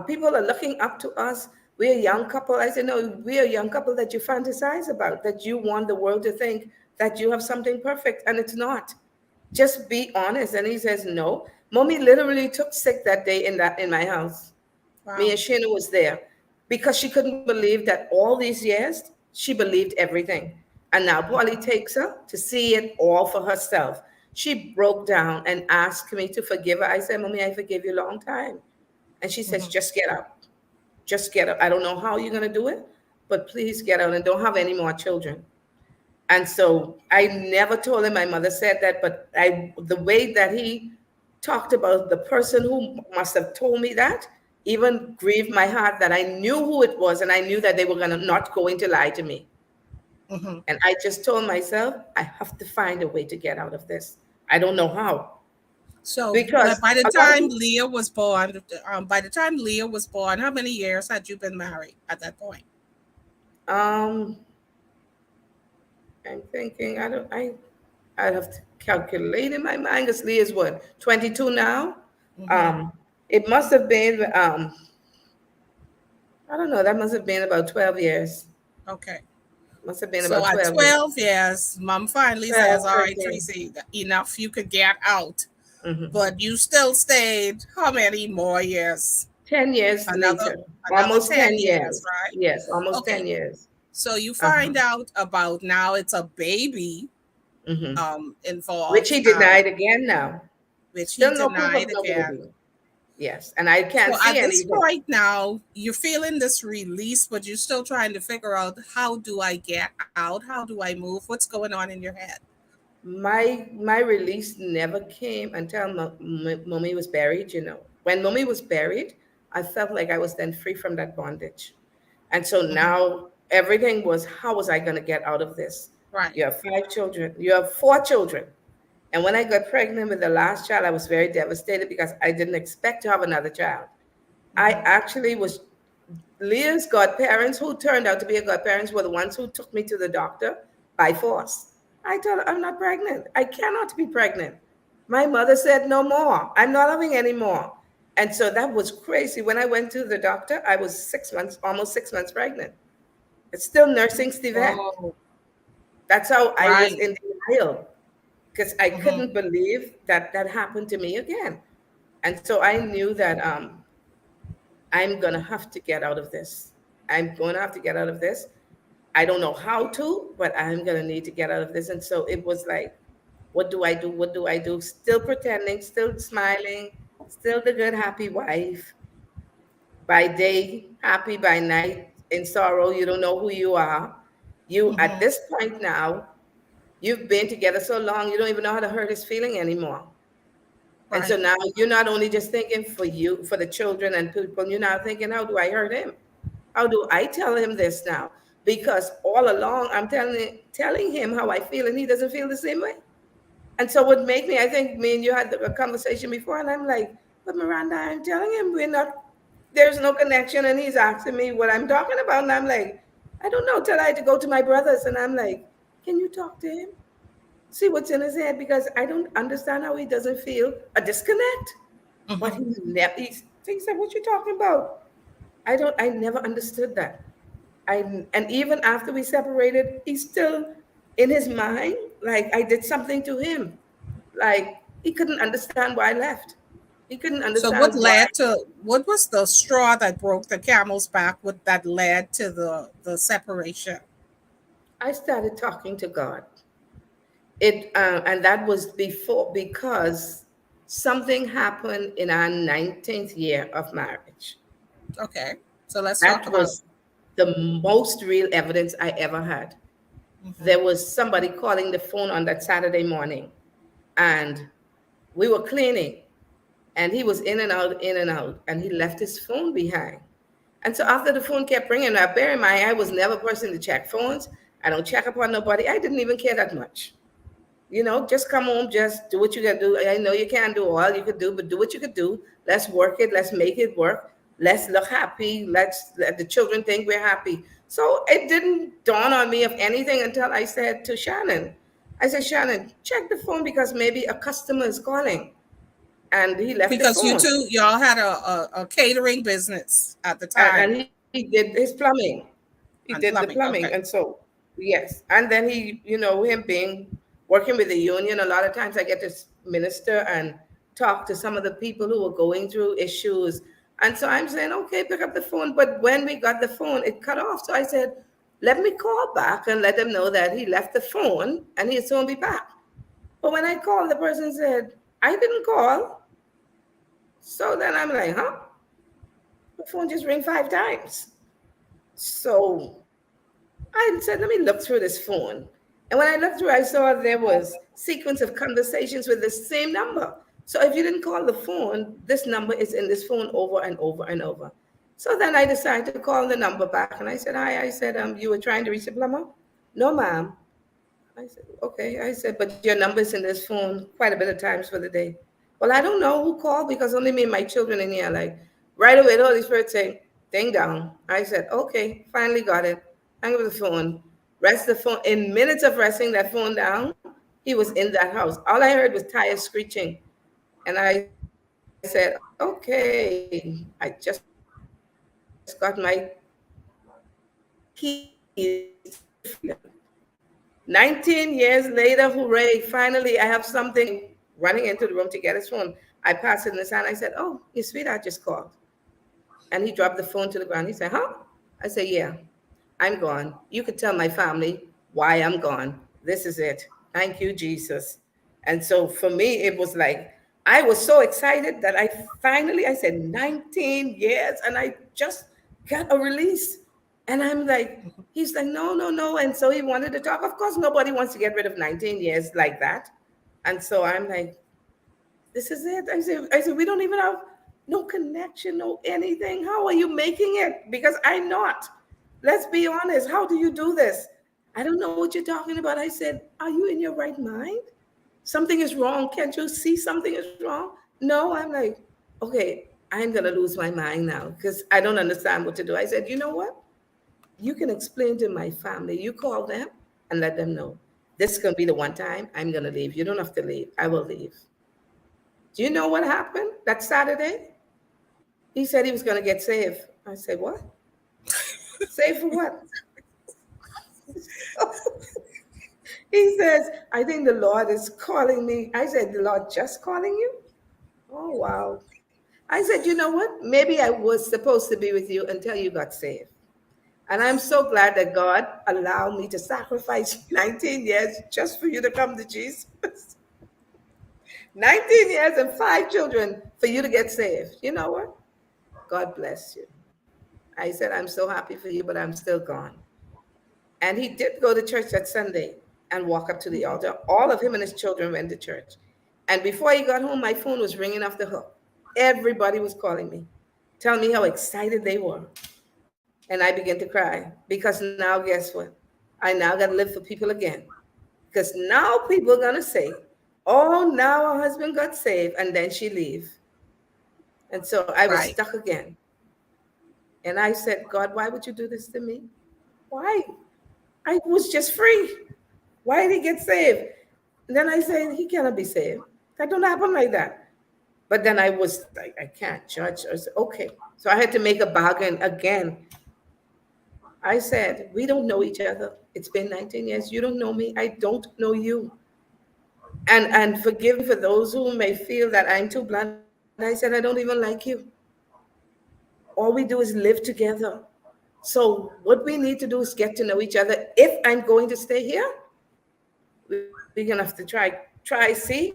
People are looking up to us. We're a young couple. I said, no, we're a young couple that you fantasize about, that you want the world to think that you have something perfect, and it's not. Just be honest. And he says, no. Mommy literally took sick that day in my house. Me Wow. and Sheena was there because she couldn't believe that all these years she believed everything. And now Polly takes her to see it all for herself. She broke down and asked me to forgive her. I said, Mommy, I forgive you a long time. And she says, Mhm. just get up. Just get up. I don't know how you're going to do it, but please get out and don't have any more children. And so I never told him my mother said that, but the way that he talked about the person who must have told me that even grieved my heart, that I knew who it was and I knew that they were gonna not going to lie to me. Mhm. And I just told myself, I have to find a way to get out of this. I don't know how. So Because by the a lot of time people, Leah was born, how many years had you been married at that point? um, I'm thinking, I have to calculate in my mind because Lee is what, 22 now? Hmm. Um, it must have been, I don't know, that must have been about 12 years. Okay. Must have been So about at 12 years. 12 years, mom finally 12, says, all right, 13. Tracy, enough, you could get out. Mm-hmm. But you still stayed how many more years? 10 years Another later. another Almost 10 10 years, years. right? Yes, almost Okay. 10 years. So you Uh-huh. find out about now it's a baby Mm-hmm. Which involved, he denied again now. which he Still no proof of denied no again. baby. Yes, and I So can't see at this anything. point now, you're feeling this release, but you're still trying to figure out, how do I get out? How do I move? What's going on in your head? My release never came until mommy was buried. When mommy was buried, I felt like I was then free from that bondage. And so Hmm. now everything was, how was I going to get out of this? Right. You have 5 children, you have 4 children. And when I got pregnant with the last child, I was very devastated because I didn't expect to have another child. I Hmm. actually was, Leah's godparents, who turned out to be a godparents, were the ones who took me to the doctor by force. I told her, I'm not pregnant. I cannot be pregnant. My mother said, no more. I'm not having any more. And so that was crazy. When I went to the doctor, I was 6 months, almost 6 months pregnant. It's still nursing Steve. Oh, That's how I was right. in denial because I Hmm. couldn't believe that that happened to me again. And so I knew that I'm going to have to get out of this. I'm going to have to get out of this. I don't know how to, but I'm going to need to get out of this. And so it was like, what do I do? What do I do? Still pretending, still smiling, still the good, happy wife. By day, happy, by night, in sorrow. You don't know who you are. You, at Hmm. this point now, you've been together so long, you don't even know how to hurt his feeling anymore. And so Right. now you're not only just thinking for you, for the children and people, you're now thinking, how do I hurt him? How do I tell him this now? Because all along I'm telling him how I feel and he doesn't feel the same way. And so what made me, I think me and you had a conversation before, and I'm like, but Miranda, I'm telling him we're not, there's no connection. And he's asking me what I'm talking about. And I'm like, I don't know, till I had to go to my brothers. And I'm like, can you talk to him? See what's in his head, because I don't understand how he doesn't feel a disconnect. But Hmm. he said, what you talking about? I never understood that. And even after we separated, he's still in his mind, like I did something to him. Like he couldn't understand why I left. He couldn't So understand why what was the straw that broke the camel's back? What that led to the separation? I started talking to God. And that was before, because something happened in our 19th year of marriage. Okay. So let's talk That about. was the most real evidence I ever had. Hmm. There was somebody calling the phone on that Saturday morning, and we were cleaning, and he was in and out, and he left his phone behind. And so after the phone kept ringing, now bear in mind, I was never a person to check phones. I don't check upon nobody. I didn't even care that much. Just come home, just do what you gotta do. I know you can't do all you could do, but do what you could do. Let's work it. Let's make it work. Let's look happy. Let's let the children think we're happy. So it didn't dawn on me of anything until I said to Shannon, I said, Shannon, check the phone because maybe a customer is calling. And he left the Because phone. y'all had a catering business at the time. And he did his plumbing. He did the And plumbing. plumbing. And Okay. so, yes. And then him being working with the union, a lot of times I get to minister and talk to some of the people who were going through issues. And so I'm saying, okay, pick up the phone. But when we got the phone, it cut off. So I said, let me call back and let them know that he left the phone and he'll soon be back. But when I called, the person said, I didn't call. So then I'm like, huh? The phone just rang 5 times. So I said, let me look through this phone. And when I looked through, I saw there was sequence of conversations with the same number. So if you didn't call the phone, this number is in this phone over and over and over. So then I decided to call the number back and I said, hi, I said, you were trying to reach the plumber? No, ma'am. I said, okay. I said, but your number's in this phone quite a bit of times for the day. Well, I don't know who called because only me and my children in here. Like right away, the Holy Spirit saying, ding down. I said, okay, finally got it. Hang up the phone. Rest the phone. In minutes of resting that phone down, he was in that house. All I heard was tires screeching. And I said, okay, I just got my keys to freedom. 19 years later, hooray, finally I have something. Running into the room to get his phone. I passed it in his hand. I said, oh, your sweetheart just called. And he dropped the phone to the ground. He said, huh? I said, yeah, I'm gone. You could tell my family why I'm gone. This is it. Thank you, Jesus. And so for me, it was like, I was so excited that I said 19 years and I just got a release. And I'm like, he's like, no, no, no. And so he wanted to talk. Of course, nobody wants to get rid of 19 years like that. And so I'm like, this is it. I said, we don't even have no connection, no anything. How are you making it? Because I'm not. Let's be honest. How do you do this? I don't know what you're talking about. I said, are you in your right mind? Something is wrong. Can't you see something is wrong? No, I'm like, okay, I'm going to lose my mind now because I don't understand what to do. I said, you know what? You can explain to my family. You call them and let them know. This is going to be the one time I'm going to leave. You don't have to leave. I will leave. Do you know what happened that Saturday? He said he was going to get saved. I said, what? Saved for what? He says, I think the Lord is calling me. I said, the Lord just calling you? Oh, wow. I said, you know what? Maybe I was supposed to be with you until you got saved. And I'm so glad that God allowed me to sacrifice 19 years just for you to come to Jesus. 19 years and 5 children for you to get saved. You know what? God bless you. I said, I'm so happy for you, but I'm still gone. And he did go to church that Sunday and walk up to the altar. All of him and his children went to church. And before he got home, my phone was ringing off the hook. Everybody was calling me, telling me how excited they were. And I began to cry because now, guess what? I now got to live for people again. Because now people are going to say, oh, now her husband got saved and then she leave. And so I was Right. stuck again. And I said, God, why would you do this to me? Why? I was just free. Why did he get saved? And then I said, he cannot be saved. That don't happen like that. But then I was like, I can't judge. I said, okay. So I had to make a bargain again. I said, we don't know each other. It's been 19 years. You don't know me. I don't know you. And forgive me for those who may feel that I'm too blunt. I said, I don't even like you. All we do is live together. So what we need to do is get to know each other. If I'm going to stay here, we're gonna have to try see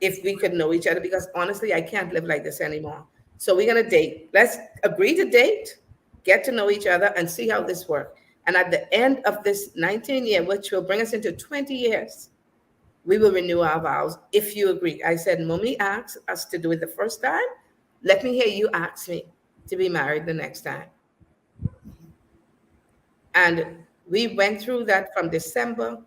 if we could know each other because honestly, I can't live like this anymore. So we're gonna date. Let's agree to date, get to know each other, and see how this works. And at the end of this 19 year, which will bring us into 20 years, we will renew our vows if you agree. I said, Mommy asked us to do it the first time. Let me hear you ask me to be married the next time. And we went through that from December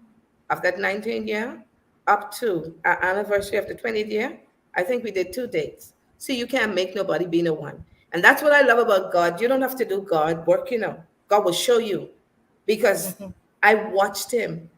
of that 19th year up to our anniversary of the 20th year. I think we did 2 dates. See, you can't make nobody be no one. And that's what I love about God. You don't have to do God work, God will show you because Mhm. I watched him.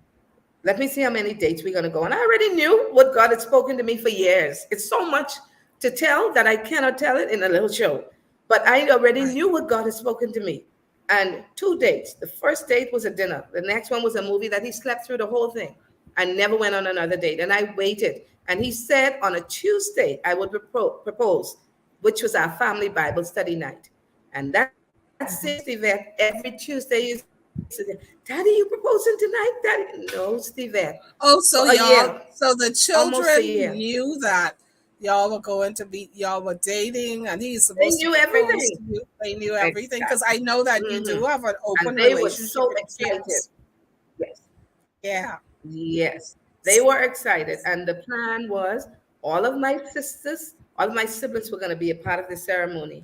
Let me see how many dates we're going to go. And I already knew what God had spoken to me for years. It's so much to tell that I cannot tell it in a little show. But I already Right. knew what God had spoken to me. And 2 dates. The first date was a dinner. The next one was a movie that he slept through the whole thing. I never went on another date. And I waited. And he said on a Tuesday, I would propose, which was our family Bible study night. And that night, That same Stevette, every Tuesday used to say, Daddy, you proposing tonight? Daddy? No, Stevette. Oh, so For a y'all, year, so the almost a children year. knew that y'all were going to be, y'all were dating, and he's They supposed to knew propose everything. to you. They knew everything because I Exactly. know that you do Hmm. have an And open they were relationship so with the excited. kids. Yes. Yeah. Yes. They were excited. And the plan was all of my siblings were going to be a part of the ceremony.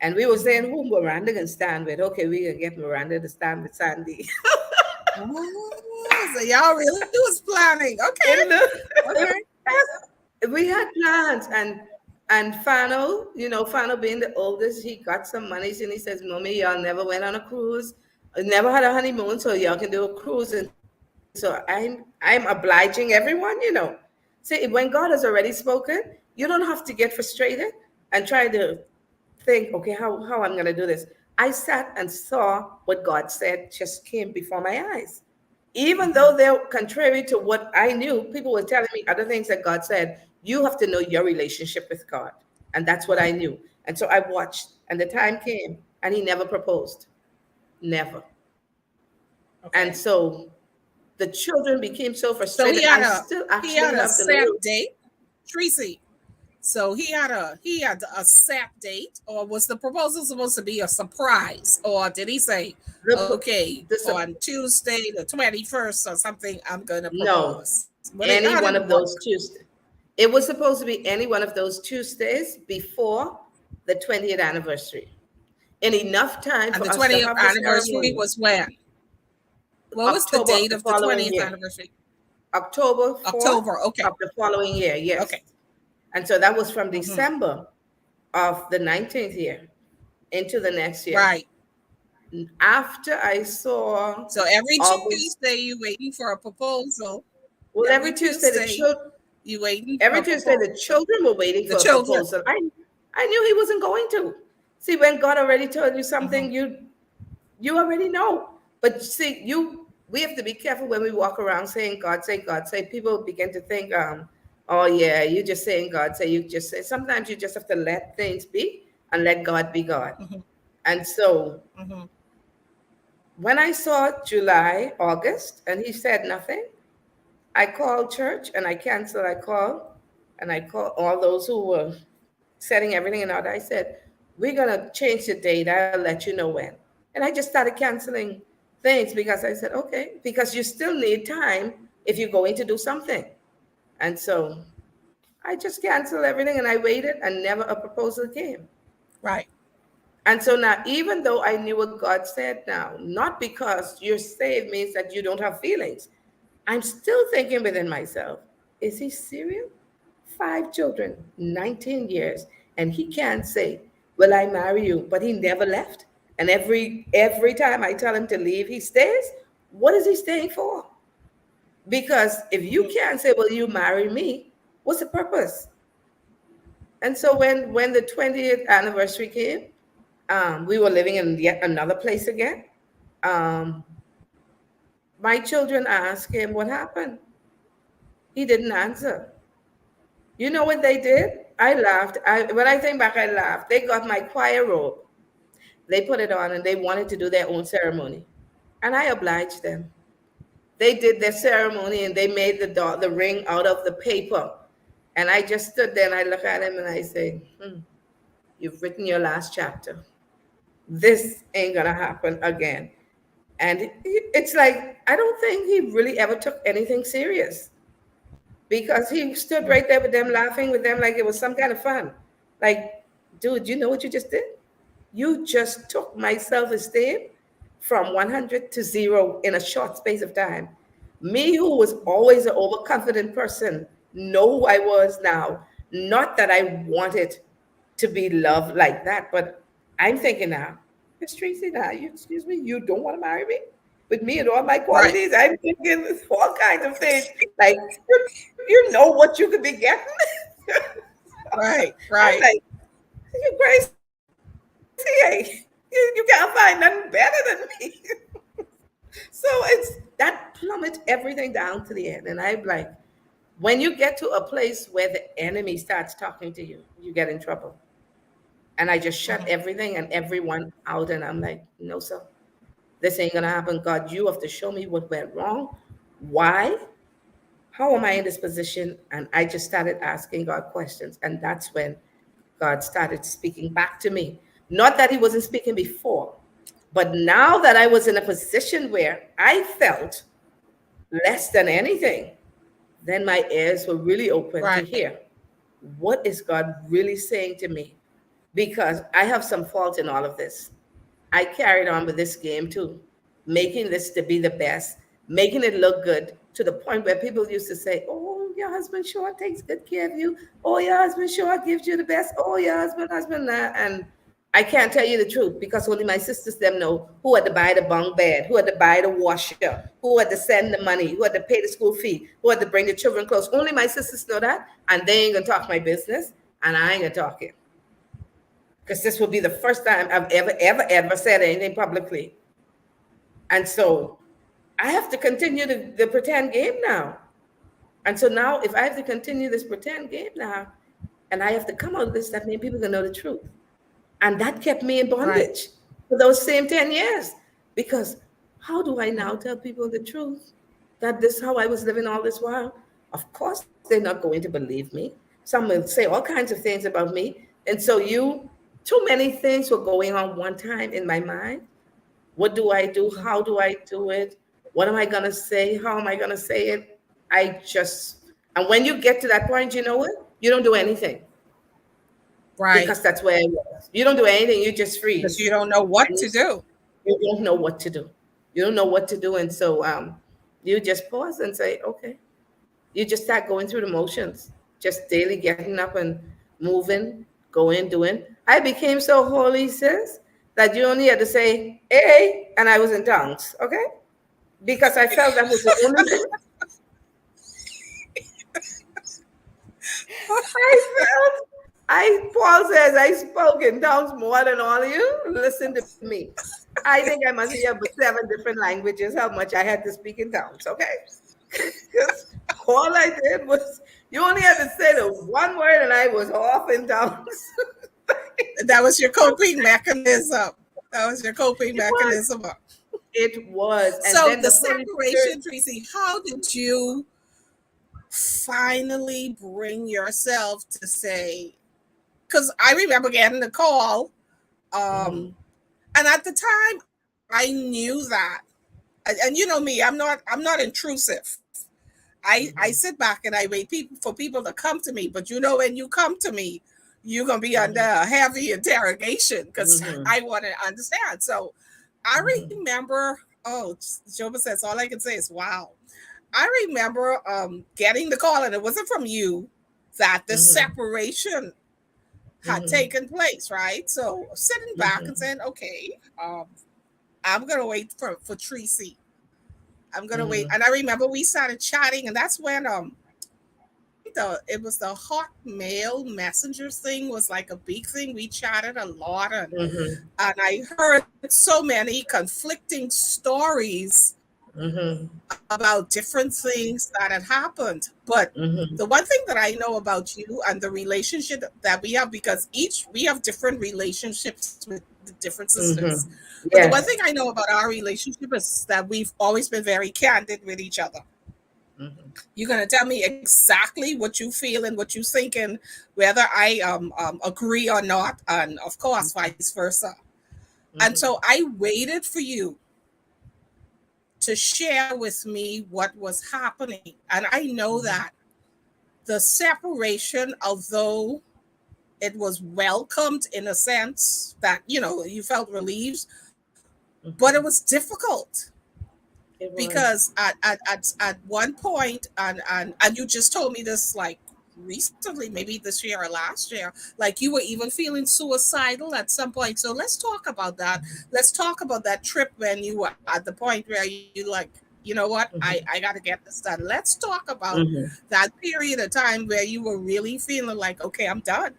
And we were saying who Miranda can stand with. Okay, we can get Miranda to stand with Sandy. Oh, so y'all really was planning. Okay. In the Okay. we had plans and Fano, Fano being the oldest, he got some money and he says, Mommy, y'all never went on a cruise, never had a honeymoon, so y'all can do a cruise. And so I'm obliging everyone. See, when God has already spoken, you don't have to get frustrated and try to think, okay, how I'm gonna do this. I sat and saw what God said just came before my eyes. Even Hmm. though they're contrary to what I knew, people were telling me other things that God said. You have to know your relationship with God. And that's what I Right. knew. And so I watched, and the time came, and he never proposed. Never. And Okay. so the children became so So frustrated. I still he actually had a have the set little date, Tracy. So he had a set date, or was the proposal supposed to be a surprise, or did he say, the okay, the on Tuesday the 21st or something, I'm going to no, propose? How any did one it of work? those Tuesdays. It was supposed to be any one of those Tuesdays before the 20th anniversary, in enough time And for the us to 20th have the anniversary ceremony. was when? What was the October of date the of the following 20th year. anniversary? October 4th October. Okay. of the following year, Okay. yes. And so that was from Hmm. December of the 19th year into the next year. Right. After I saw So every August, Tuesday you waiting for a proposal. well, Every Tuesday you waiting for every a Tuesday the proposal. children were waiting The for a children. proposal. I knew he wasn't going to. See, when God already told you Hmm. something, you already know. But see, we have to be careful when we walk around saying God say, God say. People begin to think, oh yeah, you just saying God say, you just say. Sometimes you just have to let things be and let God be God. Hmm. And so Hmm. when I saw July, August, and he said nothing, I called church and I canceled. I called all those who were setting everything in order. I said, we're gonna change the date. I'll let you know when. And I just started canceling things because I said, okay, because you still need time if you're going to do something. And so I just canceled everything and I waited and never a proposal came. Right. And so now, even though I knew what God said now, not because you're saved means that you don't have feelings, I'm still thinking within myself, is he serious? 5 children, 19 years, and he can't say, will I marry you? But he never left. And every time I tell him to leave, he stays. What is he staying for? Because if you Hmm. can't say, will you marry me? What's the purpose? And so when the 20th anniversary came, we were living in yet another place again. Um, my children asked him what happened. He didn't answer. You know what they did? I laughed. When I think back, I laughed. They got my choir robe. They put it on and they wanted to do their own ceremony. And I obliged them. They did their ceremony and they made the ring out of the paper. And I just stood there and I look at him and I say, you've written your last chapter. This ain't going to happen again. And it's like, I don't think he really ever took anything serious because he stood right there with them, laughing with them like it was some kind of fun. Like, dude, you know what you just did? You just took my self esteem from 100 to zero in a short space of time. Me, who was always an overconfident person, know who I was now. Not that I wanted to be loved like that, but I'm thinking now, Miss Tracy, now, you excuse me, you don't want to marry me? With me and all my Right. qualities, I'm thinking all kinds of things. Like, you know what you could be getting? Right. I'm Right. like, you crazy? You can't find nothing better than me. So that plummet everything down to the end. And I'm like, when you get to a place where the enemy starts talking to you, you get in trouble. And I just shut Mhm. everything and everyone out. And I'm like, no, sir, this ain't gonna happen. God, you have to show me what went wrong. Why? How am I in this position? And I just started asking God questions. And that's when God started speaking back to me. Not that he wasn't speaking before, but now that I was in a position where I felt less than anything, then my ears were really open to Right. hear what is God really saying to me? Because I have some fault in all of this. I carried on with this game too, making this to be the best, making it look good to the point where people used to say, "Oh, your husband sure takes good care of you. Oh, your husband sure gives you the best. Oh, your husband." And I can't tell you the truth because only my sisters them know who had to buy the bunk bed, who had to buy the washer, who had to send the money, who had to pay the school fee, who had to bring the children clothes. Only my sisters know that, and they ain't gonna talk my business, and I ain't gonna talk it because this will be the first time I've ever said anything publicly. And so I have to continue the pretend game now. And so now, if I have to continue this pretend game now, and I have to come out of this, that means people can know the truth. And that kept me in Right. bondage for those same 10 years. Because how do I now Mhm. tell people the truth that this is how I was living all this while? Of course, they're not going to believe me. Some will say all kinds of things about me. And so too many things were going on one time in my mind. What do I do? Mhm. How do I do it? What am I going to say? How am I going to say it? I just, and when you get to that point, you know what? You don't do anything Right. because that's where I was. You don't do anything, you just Because you freeze. don't know what And to do. you don't know what to do. You don't know what to do. And so you just pause and say, okay. You just start going through the motions, just daily getting up and moving, going, doing. I became so holy, sis, that you only had to say, hey, and I was in tongues, okay? Because I felt that was the only thing I felt. Paul says, I spoke in tongues more than all of you. Listen to me. I think I must hear 7 different languages, how much I had to speak in tongues, okay? Because all I did was, you only had to say the one word and I was off in tongues. That was your coping mechanism. That was your coping It was. mechanism. It was. And So then the the Holy Spirit. separation, Tracy, how did you finally bring yourself to say, because I remember getting the call, Mhm, um, and at the time I knew that, and you know me, I'm not intrusive. I mhm, sit back and I wait for people to come to me, but you know when you come to me, you're gonna be under mhm, a heavy interrogation because mhm, I want to understand. So I mhm, remember, oh, Joba says all I can say is wow. I remember getting the call, and it wasn't from you that the mhm, separation had mhm, taken place, right? So sitting back and mhm, saying, okay, I'm gonna wait for Tracy. I'm gonna wait, and mhm, I remember we started chatting, and that's when I think it was the Hotmail Messenger thing was like a big thing. We chatted a lot, mhm, and I heard so many conflicting stories mhm, about different things that had happened. But the mhm, one thing that I know about you and the relationship that we have, because each we have different relationships with the different sisters. mhm. But the one thing Yes. I know about our relationship is that we've always been very candid with each other. Mhm, You're gonna tell me exactly what you feel and what you thinking, whether I agree or not, and of course vice versa. And mhm, so I waited for you to share with me what was happening. And I know mhm, that the separation, although it was welcomed in a sense that, you felt relieved, but it mhm. was difficult It because was. at one point, and you just told me this like recently, maybe this year or last year, like you were even feeling suicidal at some point. So let's talk about that. Let's talk about that trip when you were at the point where you like, you know what, I Mhm, got to get this done. Let's talk about mhm. that period of time where you were really feeling like, okay, I'm done.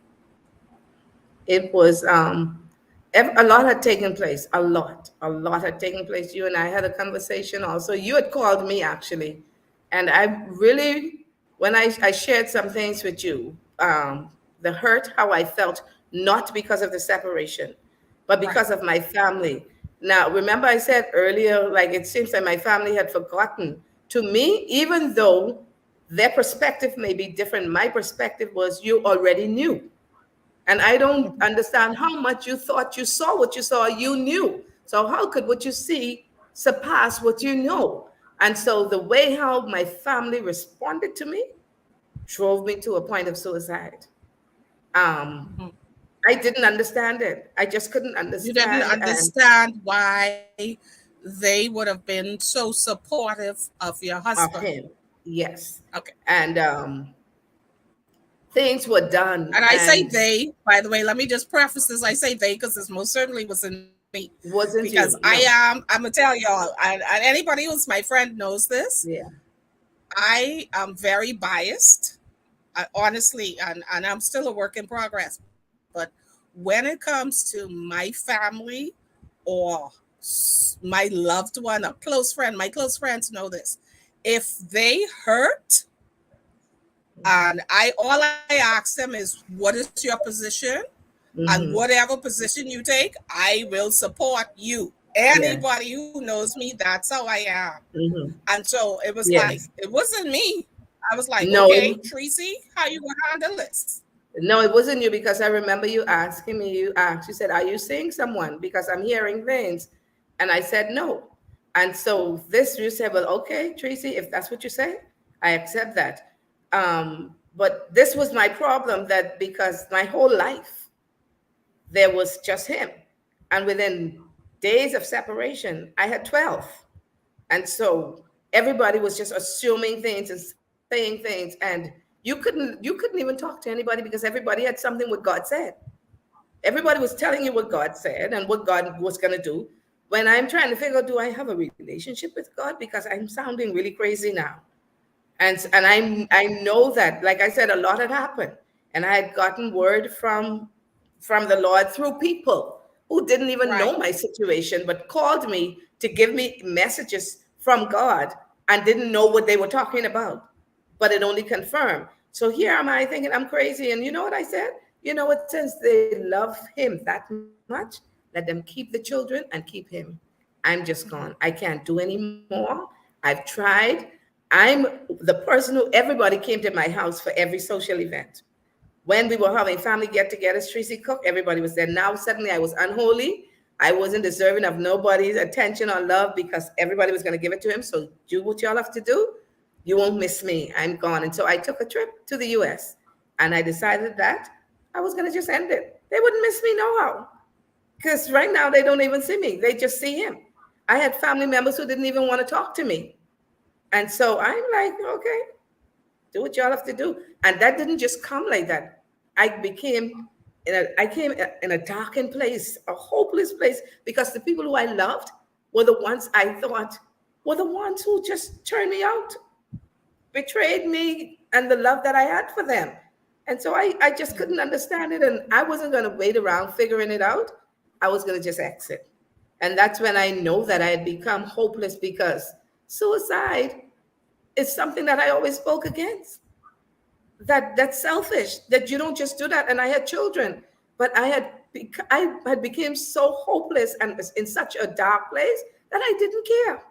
It was a lot had taken place. A lot had taken place. You and I had a conversation also. You had called me actually, and I really, when I shared some things with you, the hurt, how I felt, not because of the separation, but because Right. of my family. Now, remember I said earlier, like it seems like my family had forgotten. To me, even though their perspective may be different, my perspective was you already knew. And I don't Mhm. understand how much you thought you saw what you saw, you knew. So how could what you see surpass what you know? And so the way how my family responded to me drove me to a point of suicide. Um, Mhm. I didn't understand it. I just couldn't You didn't understand and understand why they would have been so supportive of your of husband. him. Yes. Okay. And things were And done I say and they, by the way, let me just preface this. I say they because this most certainly wasn't me. Because wasn't you. No. I'm going to tell y'all, and anybody who's my friend knows this, Yeah. I am very biased, honestly, and I'm still a work in progress. But when it comes to my family or my loved one, a close friend, my close friends know this. If they hurt, and I ask them is, what is your position? And Mm-hmm. whatever position you take, I will support you. Yeah. Anybody who knows me, that's how I am. Mm-hmm. And so it was like, Yes. it wasn't me. I was like, No, okay, Tracy, how you gonna handle this? no, it wasn't you because I remember you asking me, you asked, you said, are you seeing someone? Because I'm hearing things. And I said, no. And so this, you said, well, okay, Tracy, if that's what you say, I accept that. But this was my problem that because my whole life, there was just him. And within days of separation, I had 12. And so everybody was just assuming things and saying things. And you couldn't even talk to anybody because everybody had something what God said. Everybody was telling you what God said and what God was going to do. When I'm trying to figure out, do I have a relationship with God? Because I'm sounding really crazy now. And I know that, like I said, a lot had happened, and I had gotten word from the Lord through people who didn't even Right. know my situation, but called me to give me messages from God and didn't know what they were talking about, but it only confirmed. So here am I thinking I'm crazy, and you know what I said? You know what? Since they love Him that much, let them keep the children and keep Him. I'm just gone. I can't do anymore. I've tried. I'm the person who everybody came to my house for every social event. When we were having family get-togethers, Tracy Cook, everybody was there. Now suddenly I was unholy. I wasn't deserving of nobody's attention or love because everybody was going to give it to him. So do what y'all have to do. You won't miss me. I'm gone. And so I took a trip to the US and I decided that I was going to just end it. They wouldn't miss me no how. Because right now they don't even see me. They just see him. I had family members who didn't even want to talk to me. And so I'm like, okay, do what y'all have to do. And that didn't just come like that. I came in a darkened place, a hopeless place, because the people who I loved were the ones I thought were the ones who just turned me out, betrayed me and the love that I had for them. And so I just couldn't understand it. And I wasn't going to wait around figuring it out. I was going to just exit. And that's when I know that I had become hopeless because suicide is something that I always spoke against. That's selfish. That you don't just do that. And I had children, but I had become so hopeless and was in such a dark place that I didn't care.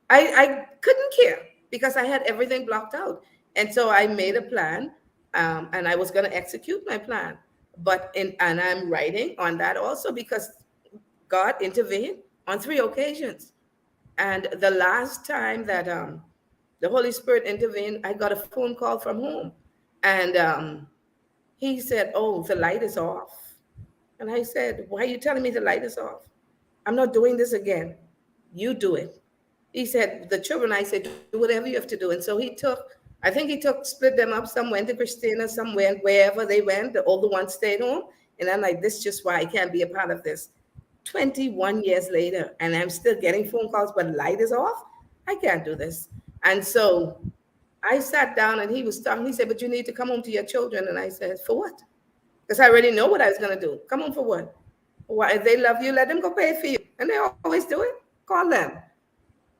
I couldn't care because I had everything blocked out. And so I made a plan, and I was going to execute my plan. And I'm writing on that also because God intervened on 3 occasions. And the last time that the Holy Spirit intervened, I got a phone call from home. And he said, "Oh, the light is off." And I said, "Why are you telling me the light is off? I'm not doing this again. You do it." He said, "The children," I said, "do whatever you have to do." And so I think he took, split them up. Some went to Christina, some went wherever they went. The older ones stayed home. And I'm like, this is just why I can't be a part of this. 21 years later, and I'm still getting phone calls, but light is off. I can't do this. And so I sat down and he was talking. He said, "But you need to come home to your children." And I said, "For what?" Because I already know what I was going to do. Come home for what? Why, if they love you, let them go pay for you. And they always do it. Call them.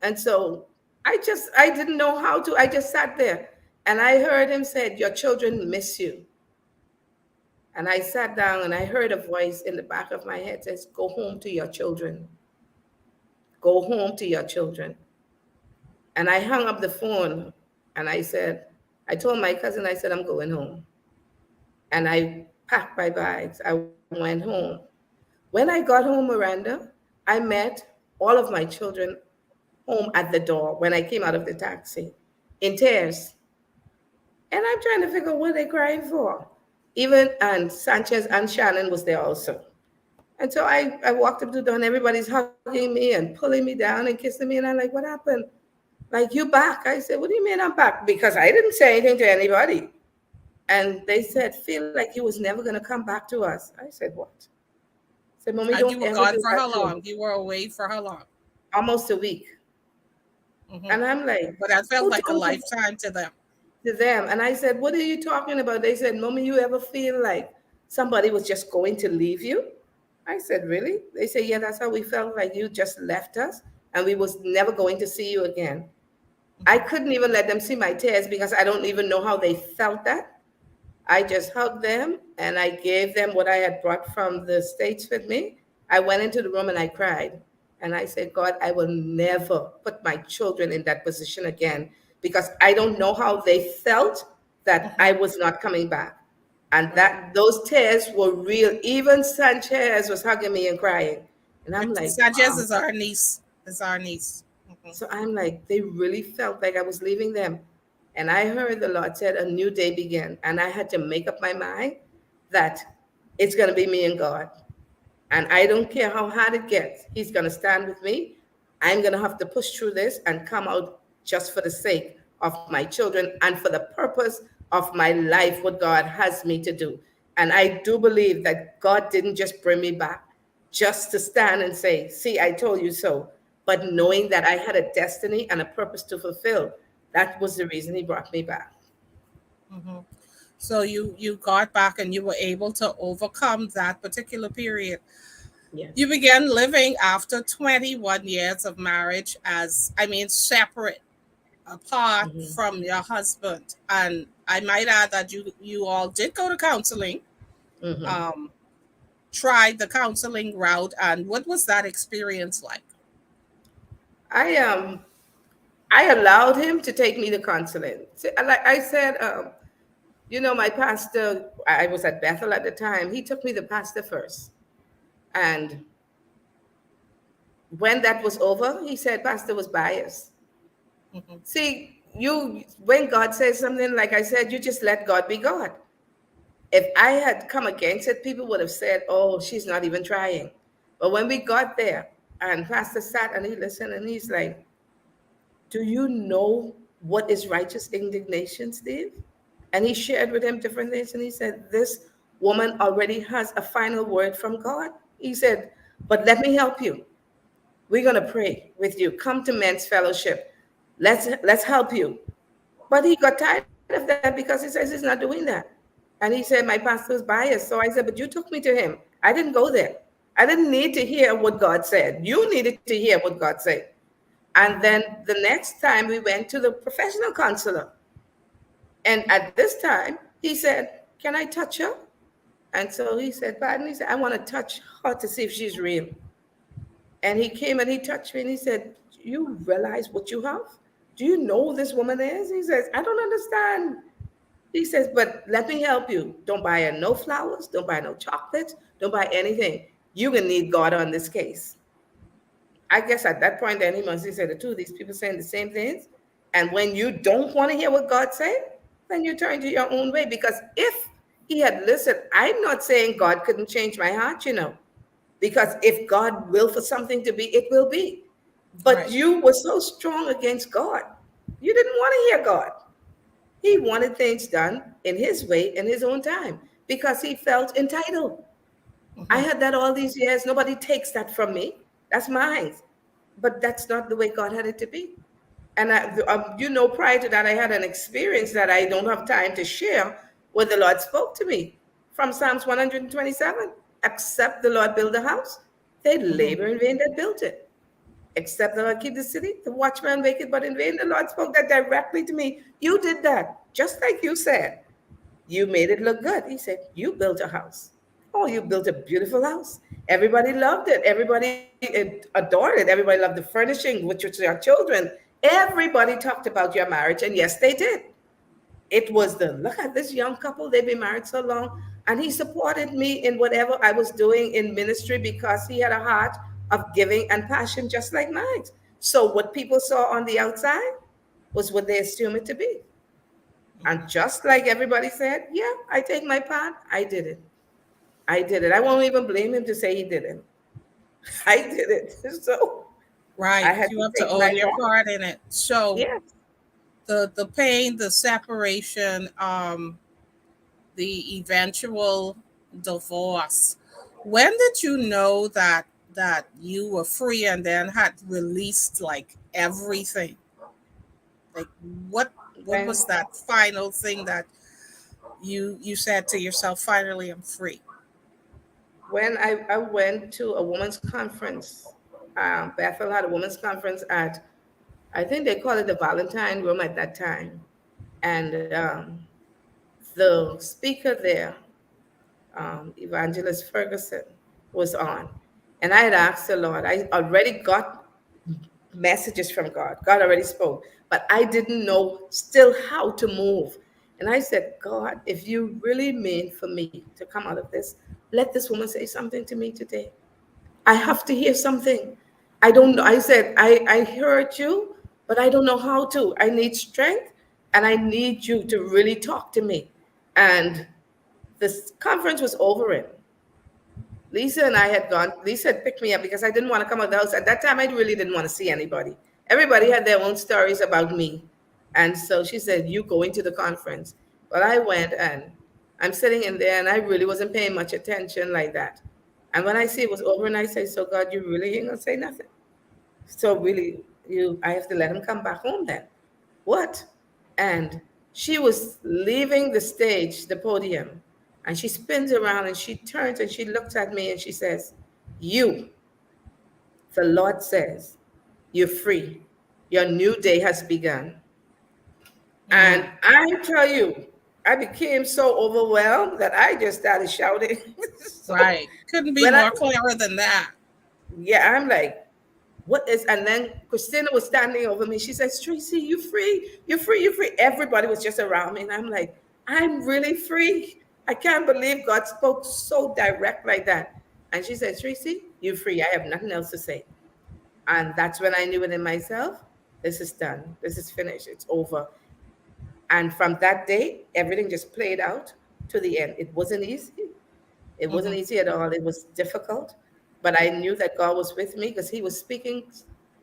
And so I didn't know how to. I just sat there and I heard him say, "Your children miss you." And I sat down and I heard a voice in the back of my head says, "Go home to your children. Go home to your children." And I hung up the phone and I said, I told my cousin, I said, "I'm going home." And I packed my bags. I went home. When I got home, Miranda, I met all of my children home at the door when I came out of the taxi in tears. And I'm trying to figure out what they're crying for. Even and Sanchez and Shannon was there also. And so I walked up to the door and everybody's hugging me and pulling me down and kissing me. And I'm like, "What happened?" Like, "You back?" I said, "What do you mean I'm back?" Because I didn't say anything to anybody. And they said, "Feel like you was never going to come back to us." I said, "What?" I said, "Mommy, And you don't were ever gone do for that how to long? me." You were away for how long? Almost a week. Hmm. And I'm like, But that felt "Who like a told you?" lifetime to them. To them. And I said, "What are you talking about?" They said, "Mommy, you ever feel like somebody was just going to leave you?" I said, "Really?" They said, "Yeah, that's how we felt, like you just left us and we was never going to see you again." I Hmm. couldn't even let them see my tears because I don't even know how they felt that. I just hugged them and I gave them what I had brought from the States with me. I went into the room and I cried. And I said, "God, I will never put my children in that position again because I don't know how they felt that I Hmm. was not coming back." And Right. that those tears were real. Even Sanchez was hugging me and crying. And I'm like, Sanchez wow. is our niece. Is our niece. Hmm. So I'm like, they really felt like I was leaving them. And I heard the Lord said, "A new day began." And I had to make up my mind that it's going to be me and God. And I don't care how hard it gets. He's going to stand with me. I'm going to have to push through this and come out just for the sake of my children and for the purpose of my life, what God has me to do. And I do believe that God didn't just bring me back just to stand and say, "See, I told you so." But knowing that I had a destiny and a purpose to fulfill, that was the reason He brought me back. Hmm. So you got back and you were able to overcome that particular period. You Yes. began living after 21 years of marriage as, I mean, separate, apart Hmm. from your husband. And I might add that you all did go to counseling, Hmm. um, tried the counseling route. And what was that experience like? I I allowed him to take me to counseling. Like I said, my pastor, I was at Bethel at the time. He took me to pastor first. And when that was over, he said pastor was biased. Hmm. See, when God says something, like I said, you just let God be God. If I had come against it, people would have said, "Oh, she's not even trying." But when we got there, and pastor sat and he listened and he's like, "Do you know what is righteous indignation, Steve?" And he shared with him different things. And he said, "This woman already has a final word from God." He said, "But let me help you. We're going to pray with you. Come to men's fellowship. Let's help you." But he got tired of that because he says he's not doing that. And he said, "My pastor was biased." So I said, "But you took me to him. I didn't go there. I didn't need to hear what God said. You needed to hear what God said." And then Hmm. the next time we went to the professional counselor. And at this time, he said, "Can I touch her?" And so he said, "Pardon?" He said, "I want to touch her to see if she's real." And he came and he touched me and he said, "Do you realize what you have? Do you know who this woman is?" He says, "I don't understand." He says, "But let me help you. Don't buy her no flowers. Don't buy no chocolates. Don't buy anything. You're going to need God on this case." I guess at that point, then he must have said the two of these people saying the same things. And when you don't want to hear what God said, then you turn to your own way. Because if he had listened, I'm not saying God couldn't change my heart. Because if God will for something to be, it will be. But Right. you were so strong against God. You didn't want to hear God. He wanted things done in his way, in his own time, because he felt entitled. I Hmm. had that all these years. Nobody takes that from me. That's mine. But that's not the way God had it to be. And prior to that, I had an experience that I don't have time to share where the Lord spoke to me from Psalms 127. "Except the Lord build a house, they Hmm. labor in vain that built it. Except the Lord keep the city, the watchman waketh but in vain." The Lord spoke that directly to me. You did that, just like you said. You made it look good. He said, you built a house. Oh, you built a beautiful house. Everybody loved it. Everybody adored it. Everybody loved the furnishing, which was your children. Everybody talked about your marriage. And yes, they did. It was the look at this young couple, they've been married so long. And he supported me in whatever I was doing in ministry because he had a heart of giving and passion just like mine. So what people saw on the outside was what they assumed it to be. And just like everybody said, yeah, I take my part, I did it. I did it. I won't even blame him to say he didn't. I did it. So I Right. had You to have to take my own your part. part in it. So Yes. the pain, the separation, the eventual divorce. When did you know that you were free and then had released like everything? Like what what When was that final thing that you said to yourself, finally I'm free? when I went to a women's conference, Bethel had a women's conference at, I think they call it the Valentine Room at that time. And the speaker there, Evangelist Ferguson, was on. And I had asked the Lord, I already got messages from God. God already spoke, but I didn't know still how to move. And I said, God, if you really mean for me to come out of this, let this woman say something to me today. I have to hear something. I don't know. I said, I heard you, but I don't know how to. I need strength and I need you to really talk to me. And this conference was over it. Lisa and I had gone. Lisa had picked me up because I didn't want to come out of the house. At that time, I really didn't want to see anybody. Everybody had their own stories about me. And so she said, you going to the conference. Well, I went and I'm sitting in there and I really wasn't paying much attention like that. And when I see it was over and I say, so God, you really ain't gonna say nothing. So really, I have to let him come back home then. What? And she was leaving the stage, the podium, and she spins around and she turns and she looks at me and she says, you, the Lord says, you're free. Your new day has begun. And Mm, I tell you, I became so overwhelmed that I just started shouting. So right. Couldn't be when I, more clearer than that. yeah, I'm like, what is, and then Christina was standing over me. She says, Tracy, you free, you're free, you're free. Everybody was just around me. And I'm like, I'm really free. I can't believe God spoke so direct like that. And she said, Tracy, you're free. I have nothing else to say. And that's when I knew within myself, this is done. This is finished. It's over. And from that day, everything just played out to the end. It wasn't easy. It wasn't Hmm. easy at all. It was difficult, but I knew that God was with me because He was speaking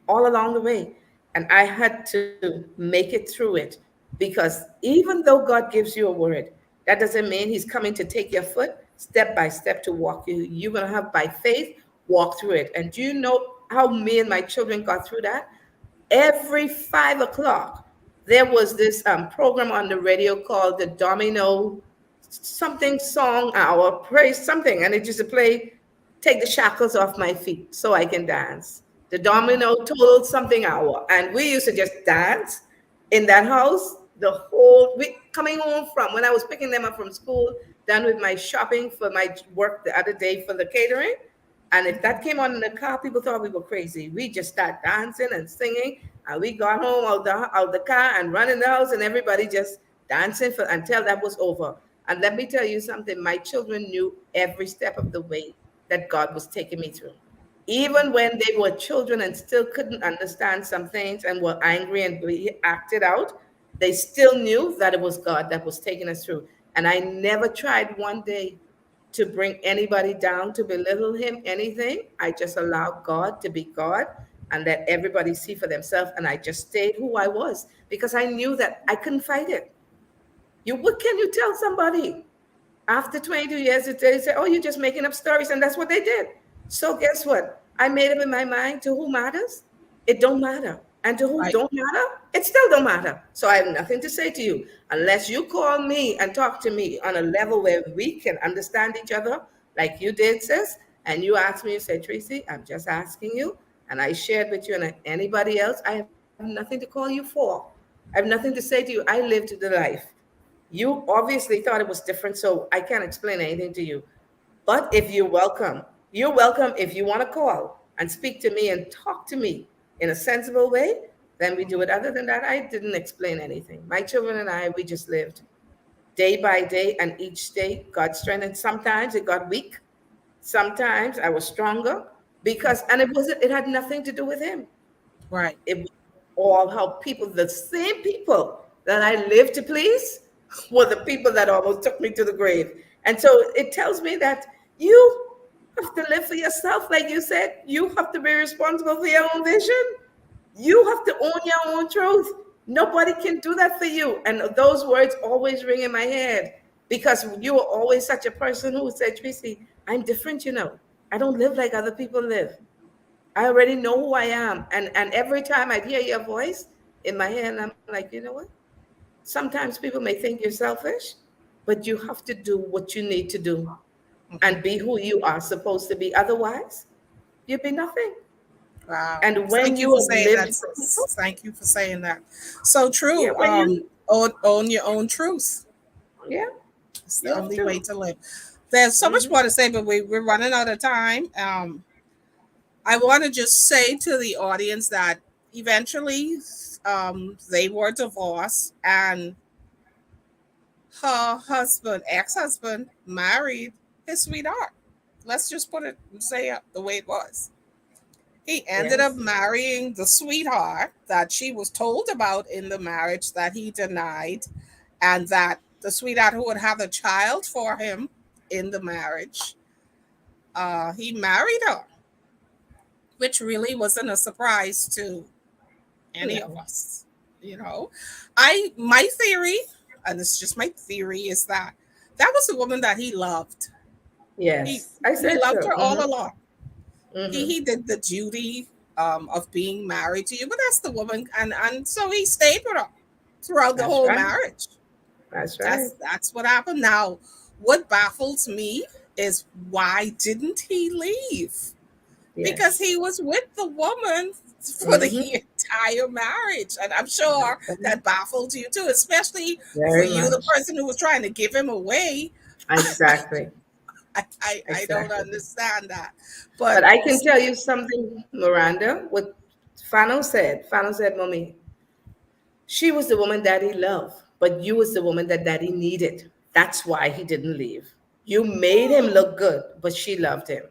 all along the way. And I had to make it through it because even though God gives you a word, that doesn't mean He's coming to take your foot step by step to walk you. You're going to have by faith walk through it. And do you know how me and my children got through that? Every 5 o'clock, there was this program on the radio called the Domino something song hour, praise something, and it used to play Take the Shackles Off My Feet So I Can Dance. The Domino total something hour. And we used to just dance in that house the whole week, coming home from when I was picking them up from school, done with my shopping for my work the other day for the catering. And if that came on in the car, people thought we were crazy. We just start dancing and singing. And we got home out the car and run in the house, and everybody just dancing for, until that was over. And let me tell you something, my children knew every step of the way that God was taking me through. Even when they were children and still couldn't understand some things and were angry and acted out, they still knew that it was God that was taking us through. And I never tried one day to bring anybody down, to belittle him, anything. I just allowed God to be God and let everybody see for themselves. And I just stayed who I was because I knew that I couldn't fight it. What can you tell somebody? After 22 years, they say, oh, you're just making up stories. And that's what they did. So guess what? I made up in my mind to who matters, it don't matter. And to who Right. don't matter, it still don't matter. So I have nothing to say to you unless you call me and talk to me on a level where we can understand each other, like you did, sis. And you asked me, you said, Tracy, I'm just asking you. And I shared with you and anybody else, I have nothing to call you for. I have nothing to say to you. I lived the life. You obviously thought it was different, so I can't explain anything to you. But if you're welcome if you want to call and speak to me and talk to me in a sensible way, then we do it. Other than that, I didn't explain anything. My children and I, we just lived day by day, and each day got strengthened. Sometimes it got weak. Sometimes I was stronger because, and it had nothing to do with him. Right. It was all how people, the same people that I lived to please, were the people that almost took me to the grave. And so it tells me that you have to live for yourself. Like you said, you have to be responsible for your own vision. You have to own your own truth. Nobody can do that for you. And those words always ring in my head because you were always such a person who said, Tracy, I'm different, you know. I don't live like other people live. I already know who I am. And every time I hear your voice in my head, I'm like, you know what? Sometimes people may think you're selfish, but you have to do what you need to do and be who you are supposed to be. Otherwise, you'll be nothing. Wow. And when Thank you you for have saying lived that, for people, sis. Thank you for saying that. So yeah, true. when you, Own your own truth. yeah, It's you the have only way to. to live. There's so much Hmm. more to say, but we're running out of time. I want to just say to the audience that eventually they were divorced and her husband, ex-husband, married his sweetheart. Let's just put it and say it the way it was. He ended up Yes, marrying the sweetheart that she was told about in the marriage that he denied, and that the sweetheart who would have a child for him in the marriage, he married her, which really wasn't a surprise to any of no, us. You know, my theory, and it's just my theory, is that that was the woman that he loved. He yes, I he said loved so. her all along. Hmm. He did the duty of being married to you, but that's the woman, and so he stayed with her throughout the That's whole right. marriage. That's right. That's what happened. Now, what baffles me is why didn't he leave? Because Yes. he was with the woman for the Hmm. entire marriage, and I'm sure That's right. that baffled you too, especially for Very you, the much. person who was trying to give him away. Exactly. I don't Exactly. understand that, But but I can tell you something, Miranda, what Fano said. Fano said, Mommy, she was the woman Daddy loved, but you was the woman that Daddy needed. That's why he didn't leave. You made him hmm, look good, but she loved him.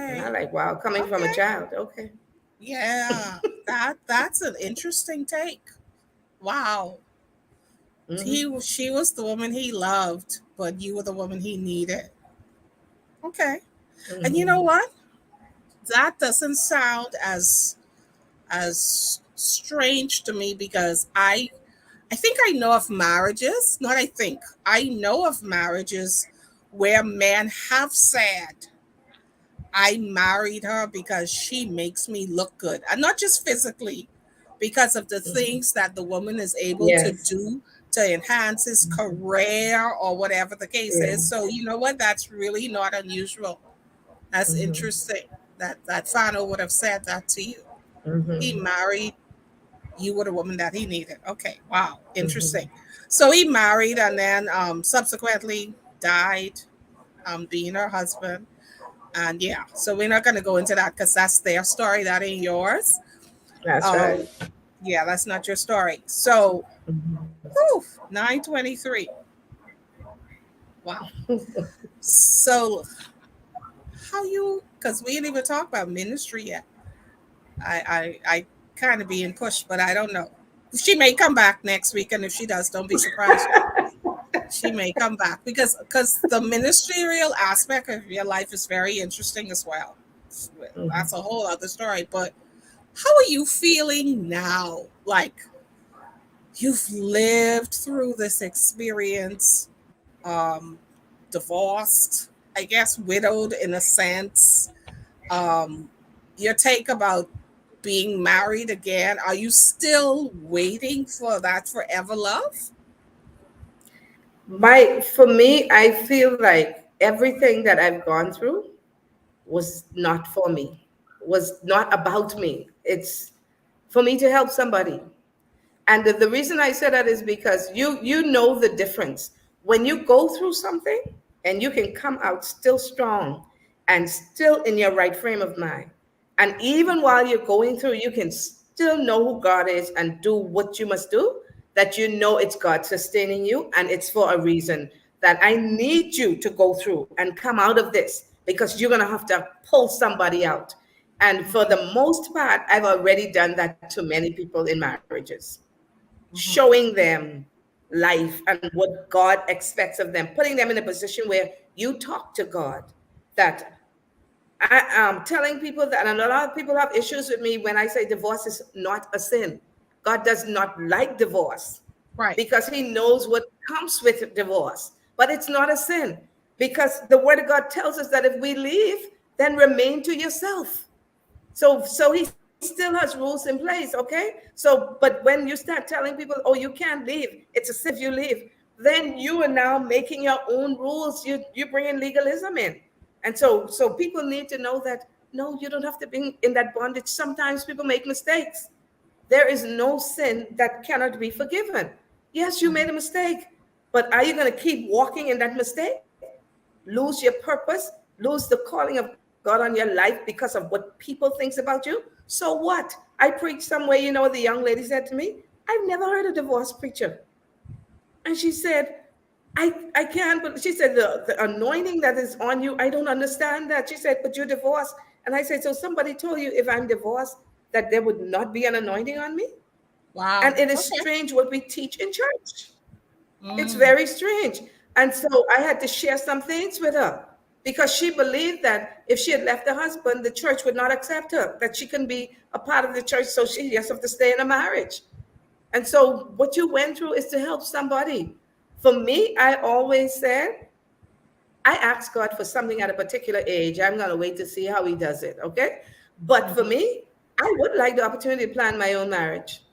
And I okay, like, wow, coming from a okay, child. Okay. yeah, that's an interesting take. Wow, Hmm. she was the woman he loved, but you were the woman he needed. Okay, and you know Hmm. what? That doesn't sound as strange to me because I think I know of marriages, not I think, I know of marriages where men have said, I married her because she makes me look good. And not just physically, because of the things that the woman is able to Yes. do to enhance his career or whatever the case Yeah. is. So you know what? That's really not unusual. That's Hmm. interesting that Fano would have said that to you. He Hmm. married, you were the woman that he needed. Okay, wow, Hmm. interesting. So he married and then subsequently died, being her husband. And yeah, so we're not going to go into that because that's their story. That ain't yours. That's right. Um, yeah, that's not your story. So, whew, 923. Wow. So, how you, because we didn't even talk about ministry yet. I kind of being pushed, but I don't know. She may come back next week. And if she does, don't be surprised, y'all. She may come back because the ministerial aspect of your life is very interesting as well. That's a Hmm. whole other story. But how are you feeling now? Like you've lived through this experience, um, divorced, I guess, widowed in a sense. Um, your take about being married again. Are you still waiting for that forever love? For me, I feel like everything that I've gone through was not for me, was not about me. It's for me to help somebody. And the reason I say that is because you know the difference. When you go through something and you can come out still strong and still in your right frame of mind. And even while you're going through, you can still know who God is and do what you must do, that you know it's God sustaining you and it's for a reason. That I need you to go through and come out of this because you're going to have to pull somebody out. And for the most part, I've already done that to many people in marriages, Mhm. showing them life and what God expects of them, putting them in a position where you talk to God. That I am telling people that, and a lot of people have issues with me when I say divorce is not a sin. God does not like divorce Right. because he knows what comes with divorce, but it's not a sin because the word of God tells us that if we leave, then remain to yourself. So he still has rules in place, okay? So, but when you start telling people, oh, you can't leave, it's a sin if you leave, then you are now making your own rules. You bring in legalism in. And so people need to know that no, you don't have to be in that bondage. Sometimes people make mistakes. There is no sin that cannot be forgiven. Yes, you made a mistake, but are you going to keep walking in that mistake? Lose your purpose, lose the calling of God on your life because of what people thinks about you? So what? I preached somewhere, you know what the young lady said to me? I've never heard a divorce preacher. And she said, I can't, but she said, the anointing that is on you, I don't understand that. She said, but you're divorced. And I said, so somebody told you if I'm divorced, that there would not be an anointing on me? Wow. And it is Okay. strange what we teach in church. It's Mm. very strange. And so I had to share some things with her because she believed that if she had left her husband, the church would not accept her, that she can be a part of the church. So she just have to stay in a marriage. And so what you went through is to help somebody. For me, I always said, I asked God for something at a particular age. I'm going to wait to see how he does it. Okay. But for Mhm. me, I would like the opportunity to plan my own marriage,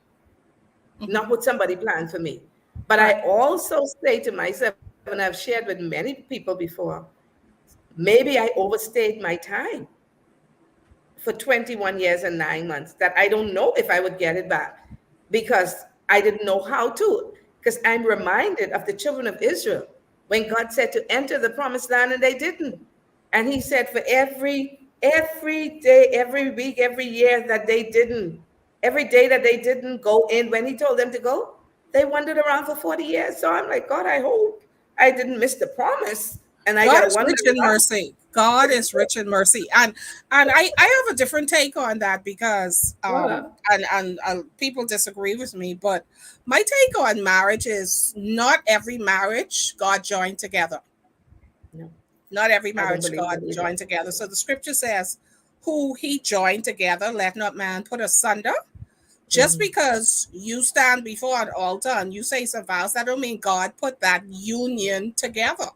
Mhm. not what somebody planned for me. But Right. I also say to myself, and I've shared with many people before, maybe I overstayed my time for 21 years and 9 months that I don't know if I would get it back because I didn't know how to. Because I'm reminded of the children of Israel when God said to enter the promised land and they didn't. And he said for every day, every week, every year that they didn't, every day that they didn't go in when he told them to go, they wandered around for 40 years. So I'm like, God, I hope I didn't miss the promise and I God gotta is wander rich in around. mercy. God is rich in mercy, and I have a different take on that because Uh, and people disagree with me, but my take on marriage is not every marriage God joined together. no, Not every I don't marriage believe God that either. joined together. So the scripture says, "Who He joined together, let not man put asunder." Just Mhm. because you stand before an altar and you say some vows, that don't mean God put that union together.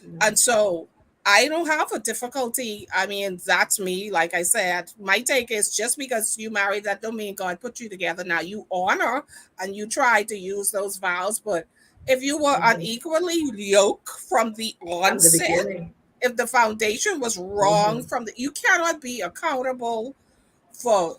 No. And so I don't have a difficulty. I mean, that's me. Like I said, my take is just because you married, that don't mean God put you together. Now you honor and you try to use those vows, but if you were Mhm. unequally yoked from the From the onset, beginning. if the foundation was wrong Mhm. from the, you cannot be accountable for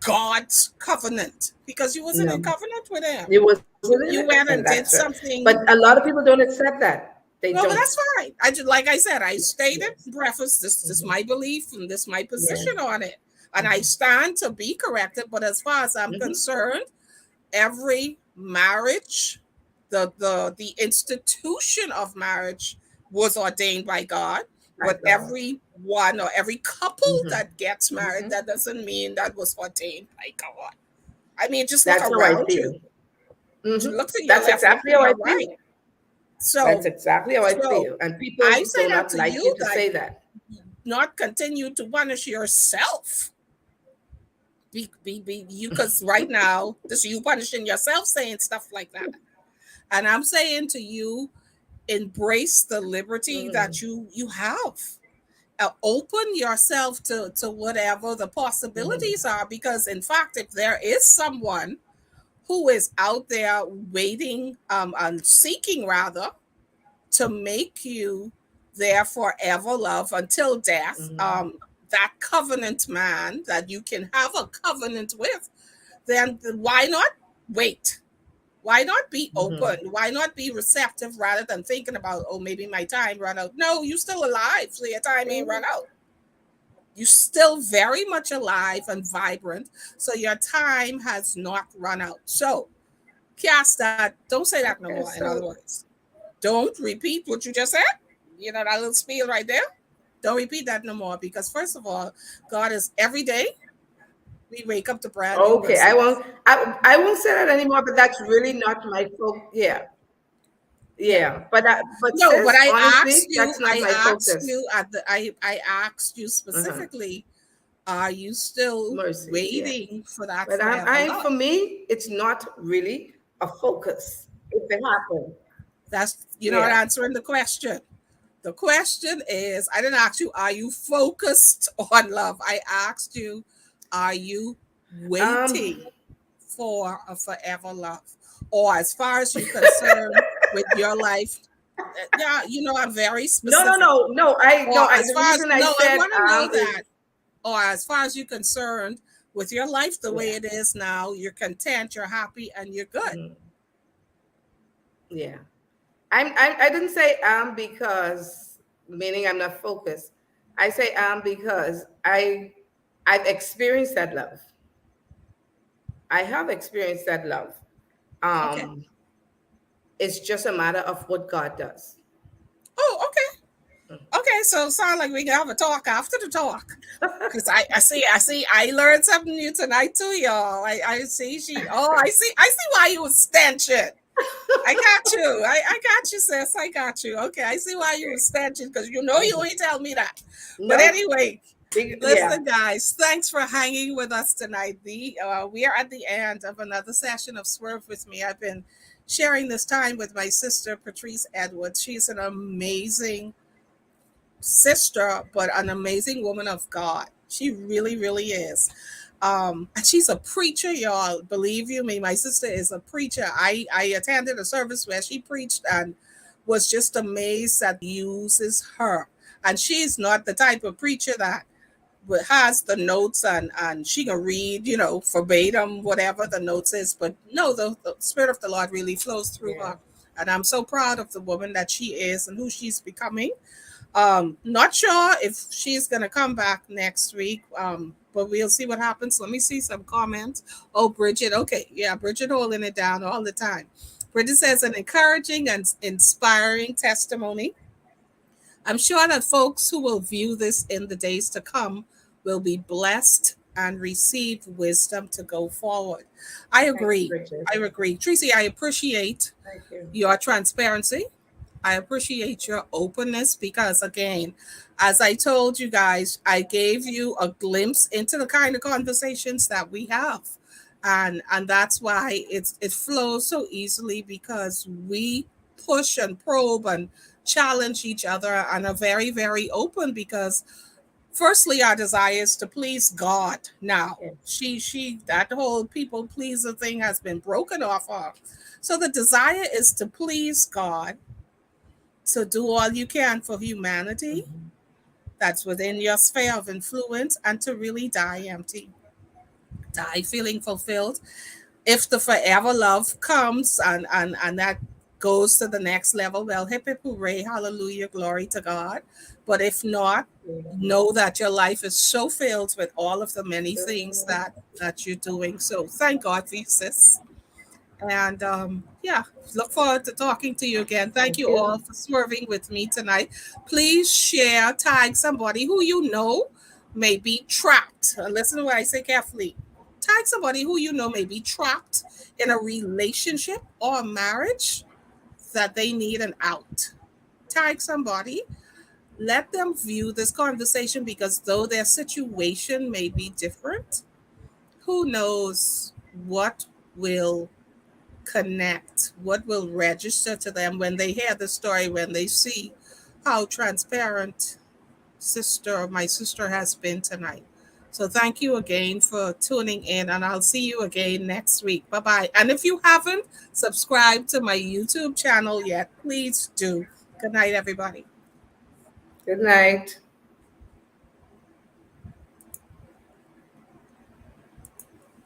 God's covenant because you wasn't in No, covenant with Him. it wasn't in it, You and went that's and right. did But something. a lot of people don't accept that. They No, but don't. that's fine. I just, like I said, I stated Yes. breakfast. This is Mhm. my belief and this my Yeah. position on it, and I Mhm. stand to be corrected. But as far as I'm Mhm. concerned, every marriage, the institution of marriage was ordained by God. My But God. every one or every couple Mhm. that gets married, Mhm. that doesn't mean that was ordained by God. I mean, just look That's how I around you. feel. Mhm. Look to your That's left, look exactly to how I your right. feel. That's So, exactly how I so feel. And I people say do that not to like you you to that say that. not continue to punish yourself. You, because right now this you punishing yourself saying stuff like that, and I'm saying to you, embrace the liberty Mm. that you have. Open yourself to whatever the Mhm. possibilities are, because in fact, if there is someone who is out there waiting and seeking rather to make you their forever love until death, Mhm. that covenant man that you can have a covenant with, then why not wait. Why not be Mhm. open? Why not be receptive rather than thinking about, oh, maybe my time run out? No, you still alive, so your time ain't run out. You're still very much alive and vibrant, so your time has not run out. So cast that. Don't say that no Okay, more. In other so words, don't repeat what you just said. You know that little spiel right there. Don't repeat that no more, because first of all, God is every day we wake up to brand new okay, I mercies. won't. I won't say that anymore. But that's really not my focus. Yeah, Yeah. yeah. But No, but sis, honestly, that's not my focus. I asked you Uh-huh. specifically, are you still Mercies, yeah. waiting for that But forever for love? me, it's not really a focus. If it happens, That's you're not yeah. answering the question. The question is, I didn't ask you, are you focused on love? I asked you, are you Um, waiting for a forever love? Or as far as you're concerned with your life, yeah, I'm very no, no, specific. no, no. Or as The far as, reason I no, I said want to know is that. Or as far as you're concerned with your life the way yeah, it is now, you're content, you're happy, and you're good. mhm, yeah. I didn't say because meaning I'm not focused. I say because I've experienced that love. I have experienced that love. Okay. Um, it's just a matter of what God does. Oh, okay. Okay, so sound like we can have a talk after the talk. Cause I learned something new tonight too, y'all. I see I see why you was stanching. I got you. I got you, sis. I got you. Okay, I see why you was stanching, because you Mhm. ain't tell me that. But No, anyway, yeah. listen, guys, thanks for hanging with us tonight. We are at the end of another session of Swerve with me. I've been sharing this time with my sister Patrice Edwards. She's an amazing sister, but an amazing woman of God. She really, really is. And she's a preacher, y'all. Believe you me, my sister is a preacher. I attended a service where she preached and was just amazed that uses her. And she's not the type of preacher that has the notes and she can read, verbatim, whatever the notes is. But no, the Spirit of the Lord really flows through Yeah. her. And I'm so proud of the woman that she is and who she's becoming. Not sure if she's gonna come back next week. But we'll see what happens. Let me see some comments. Oh, Bridget. Okay, yeah, Bridget holding it down all the time. Bridget says an encouraging and inspiring testimony. I'm sure that folks who will view this in the days to come will be blessed and receive wisdom to go forward. I Thank you, agree. Bridget. I agree. Tracy, I appreciate Thank you. your transparency. I appreciate your openness because, again, as I told you guys, I gave you a glimpse into the kind of conversations that we have. And that's why it flows so easily, because we push and probe and challenge each other and are very, very open, because firstly our desire is to please God now. Yes. She that whole people pleaser thing has been broken off her. So the desire is to please God, to do all you can for humanity Mhm. that's within your sphere of influence, and to really die empty, die feeling fulfilled. If the forever love comes and that goes to the next level, well, hip hip hooray, hallelujah, glory to God. But if not, Yeah. know that your life is so filled with all of the many things that you're doing. So thank God for you, sis. And yeah, look forward to talking to you again. Thank Thank you all you. for swerving with me tonight. Please share, tag somebody who you know may be trapped. Listen to what I say carefully. Tag somebody who you know may be trapped in a relationship or a marriage that they need an out. Tag somebody. Let them view this conversation, because though their situation may be different, who knows what will connect, what will register to them when they hear the story, when they see how transparent my sister has been tonight. So thank you again for tuning in, and I'll see you again next week. Bye bye. And if you haven't subscribed to my YouTube channel yet, please do. Good night, everybody. Good night.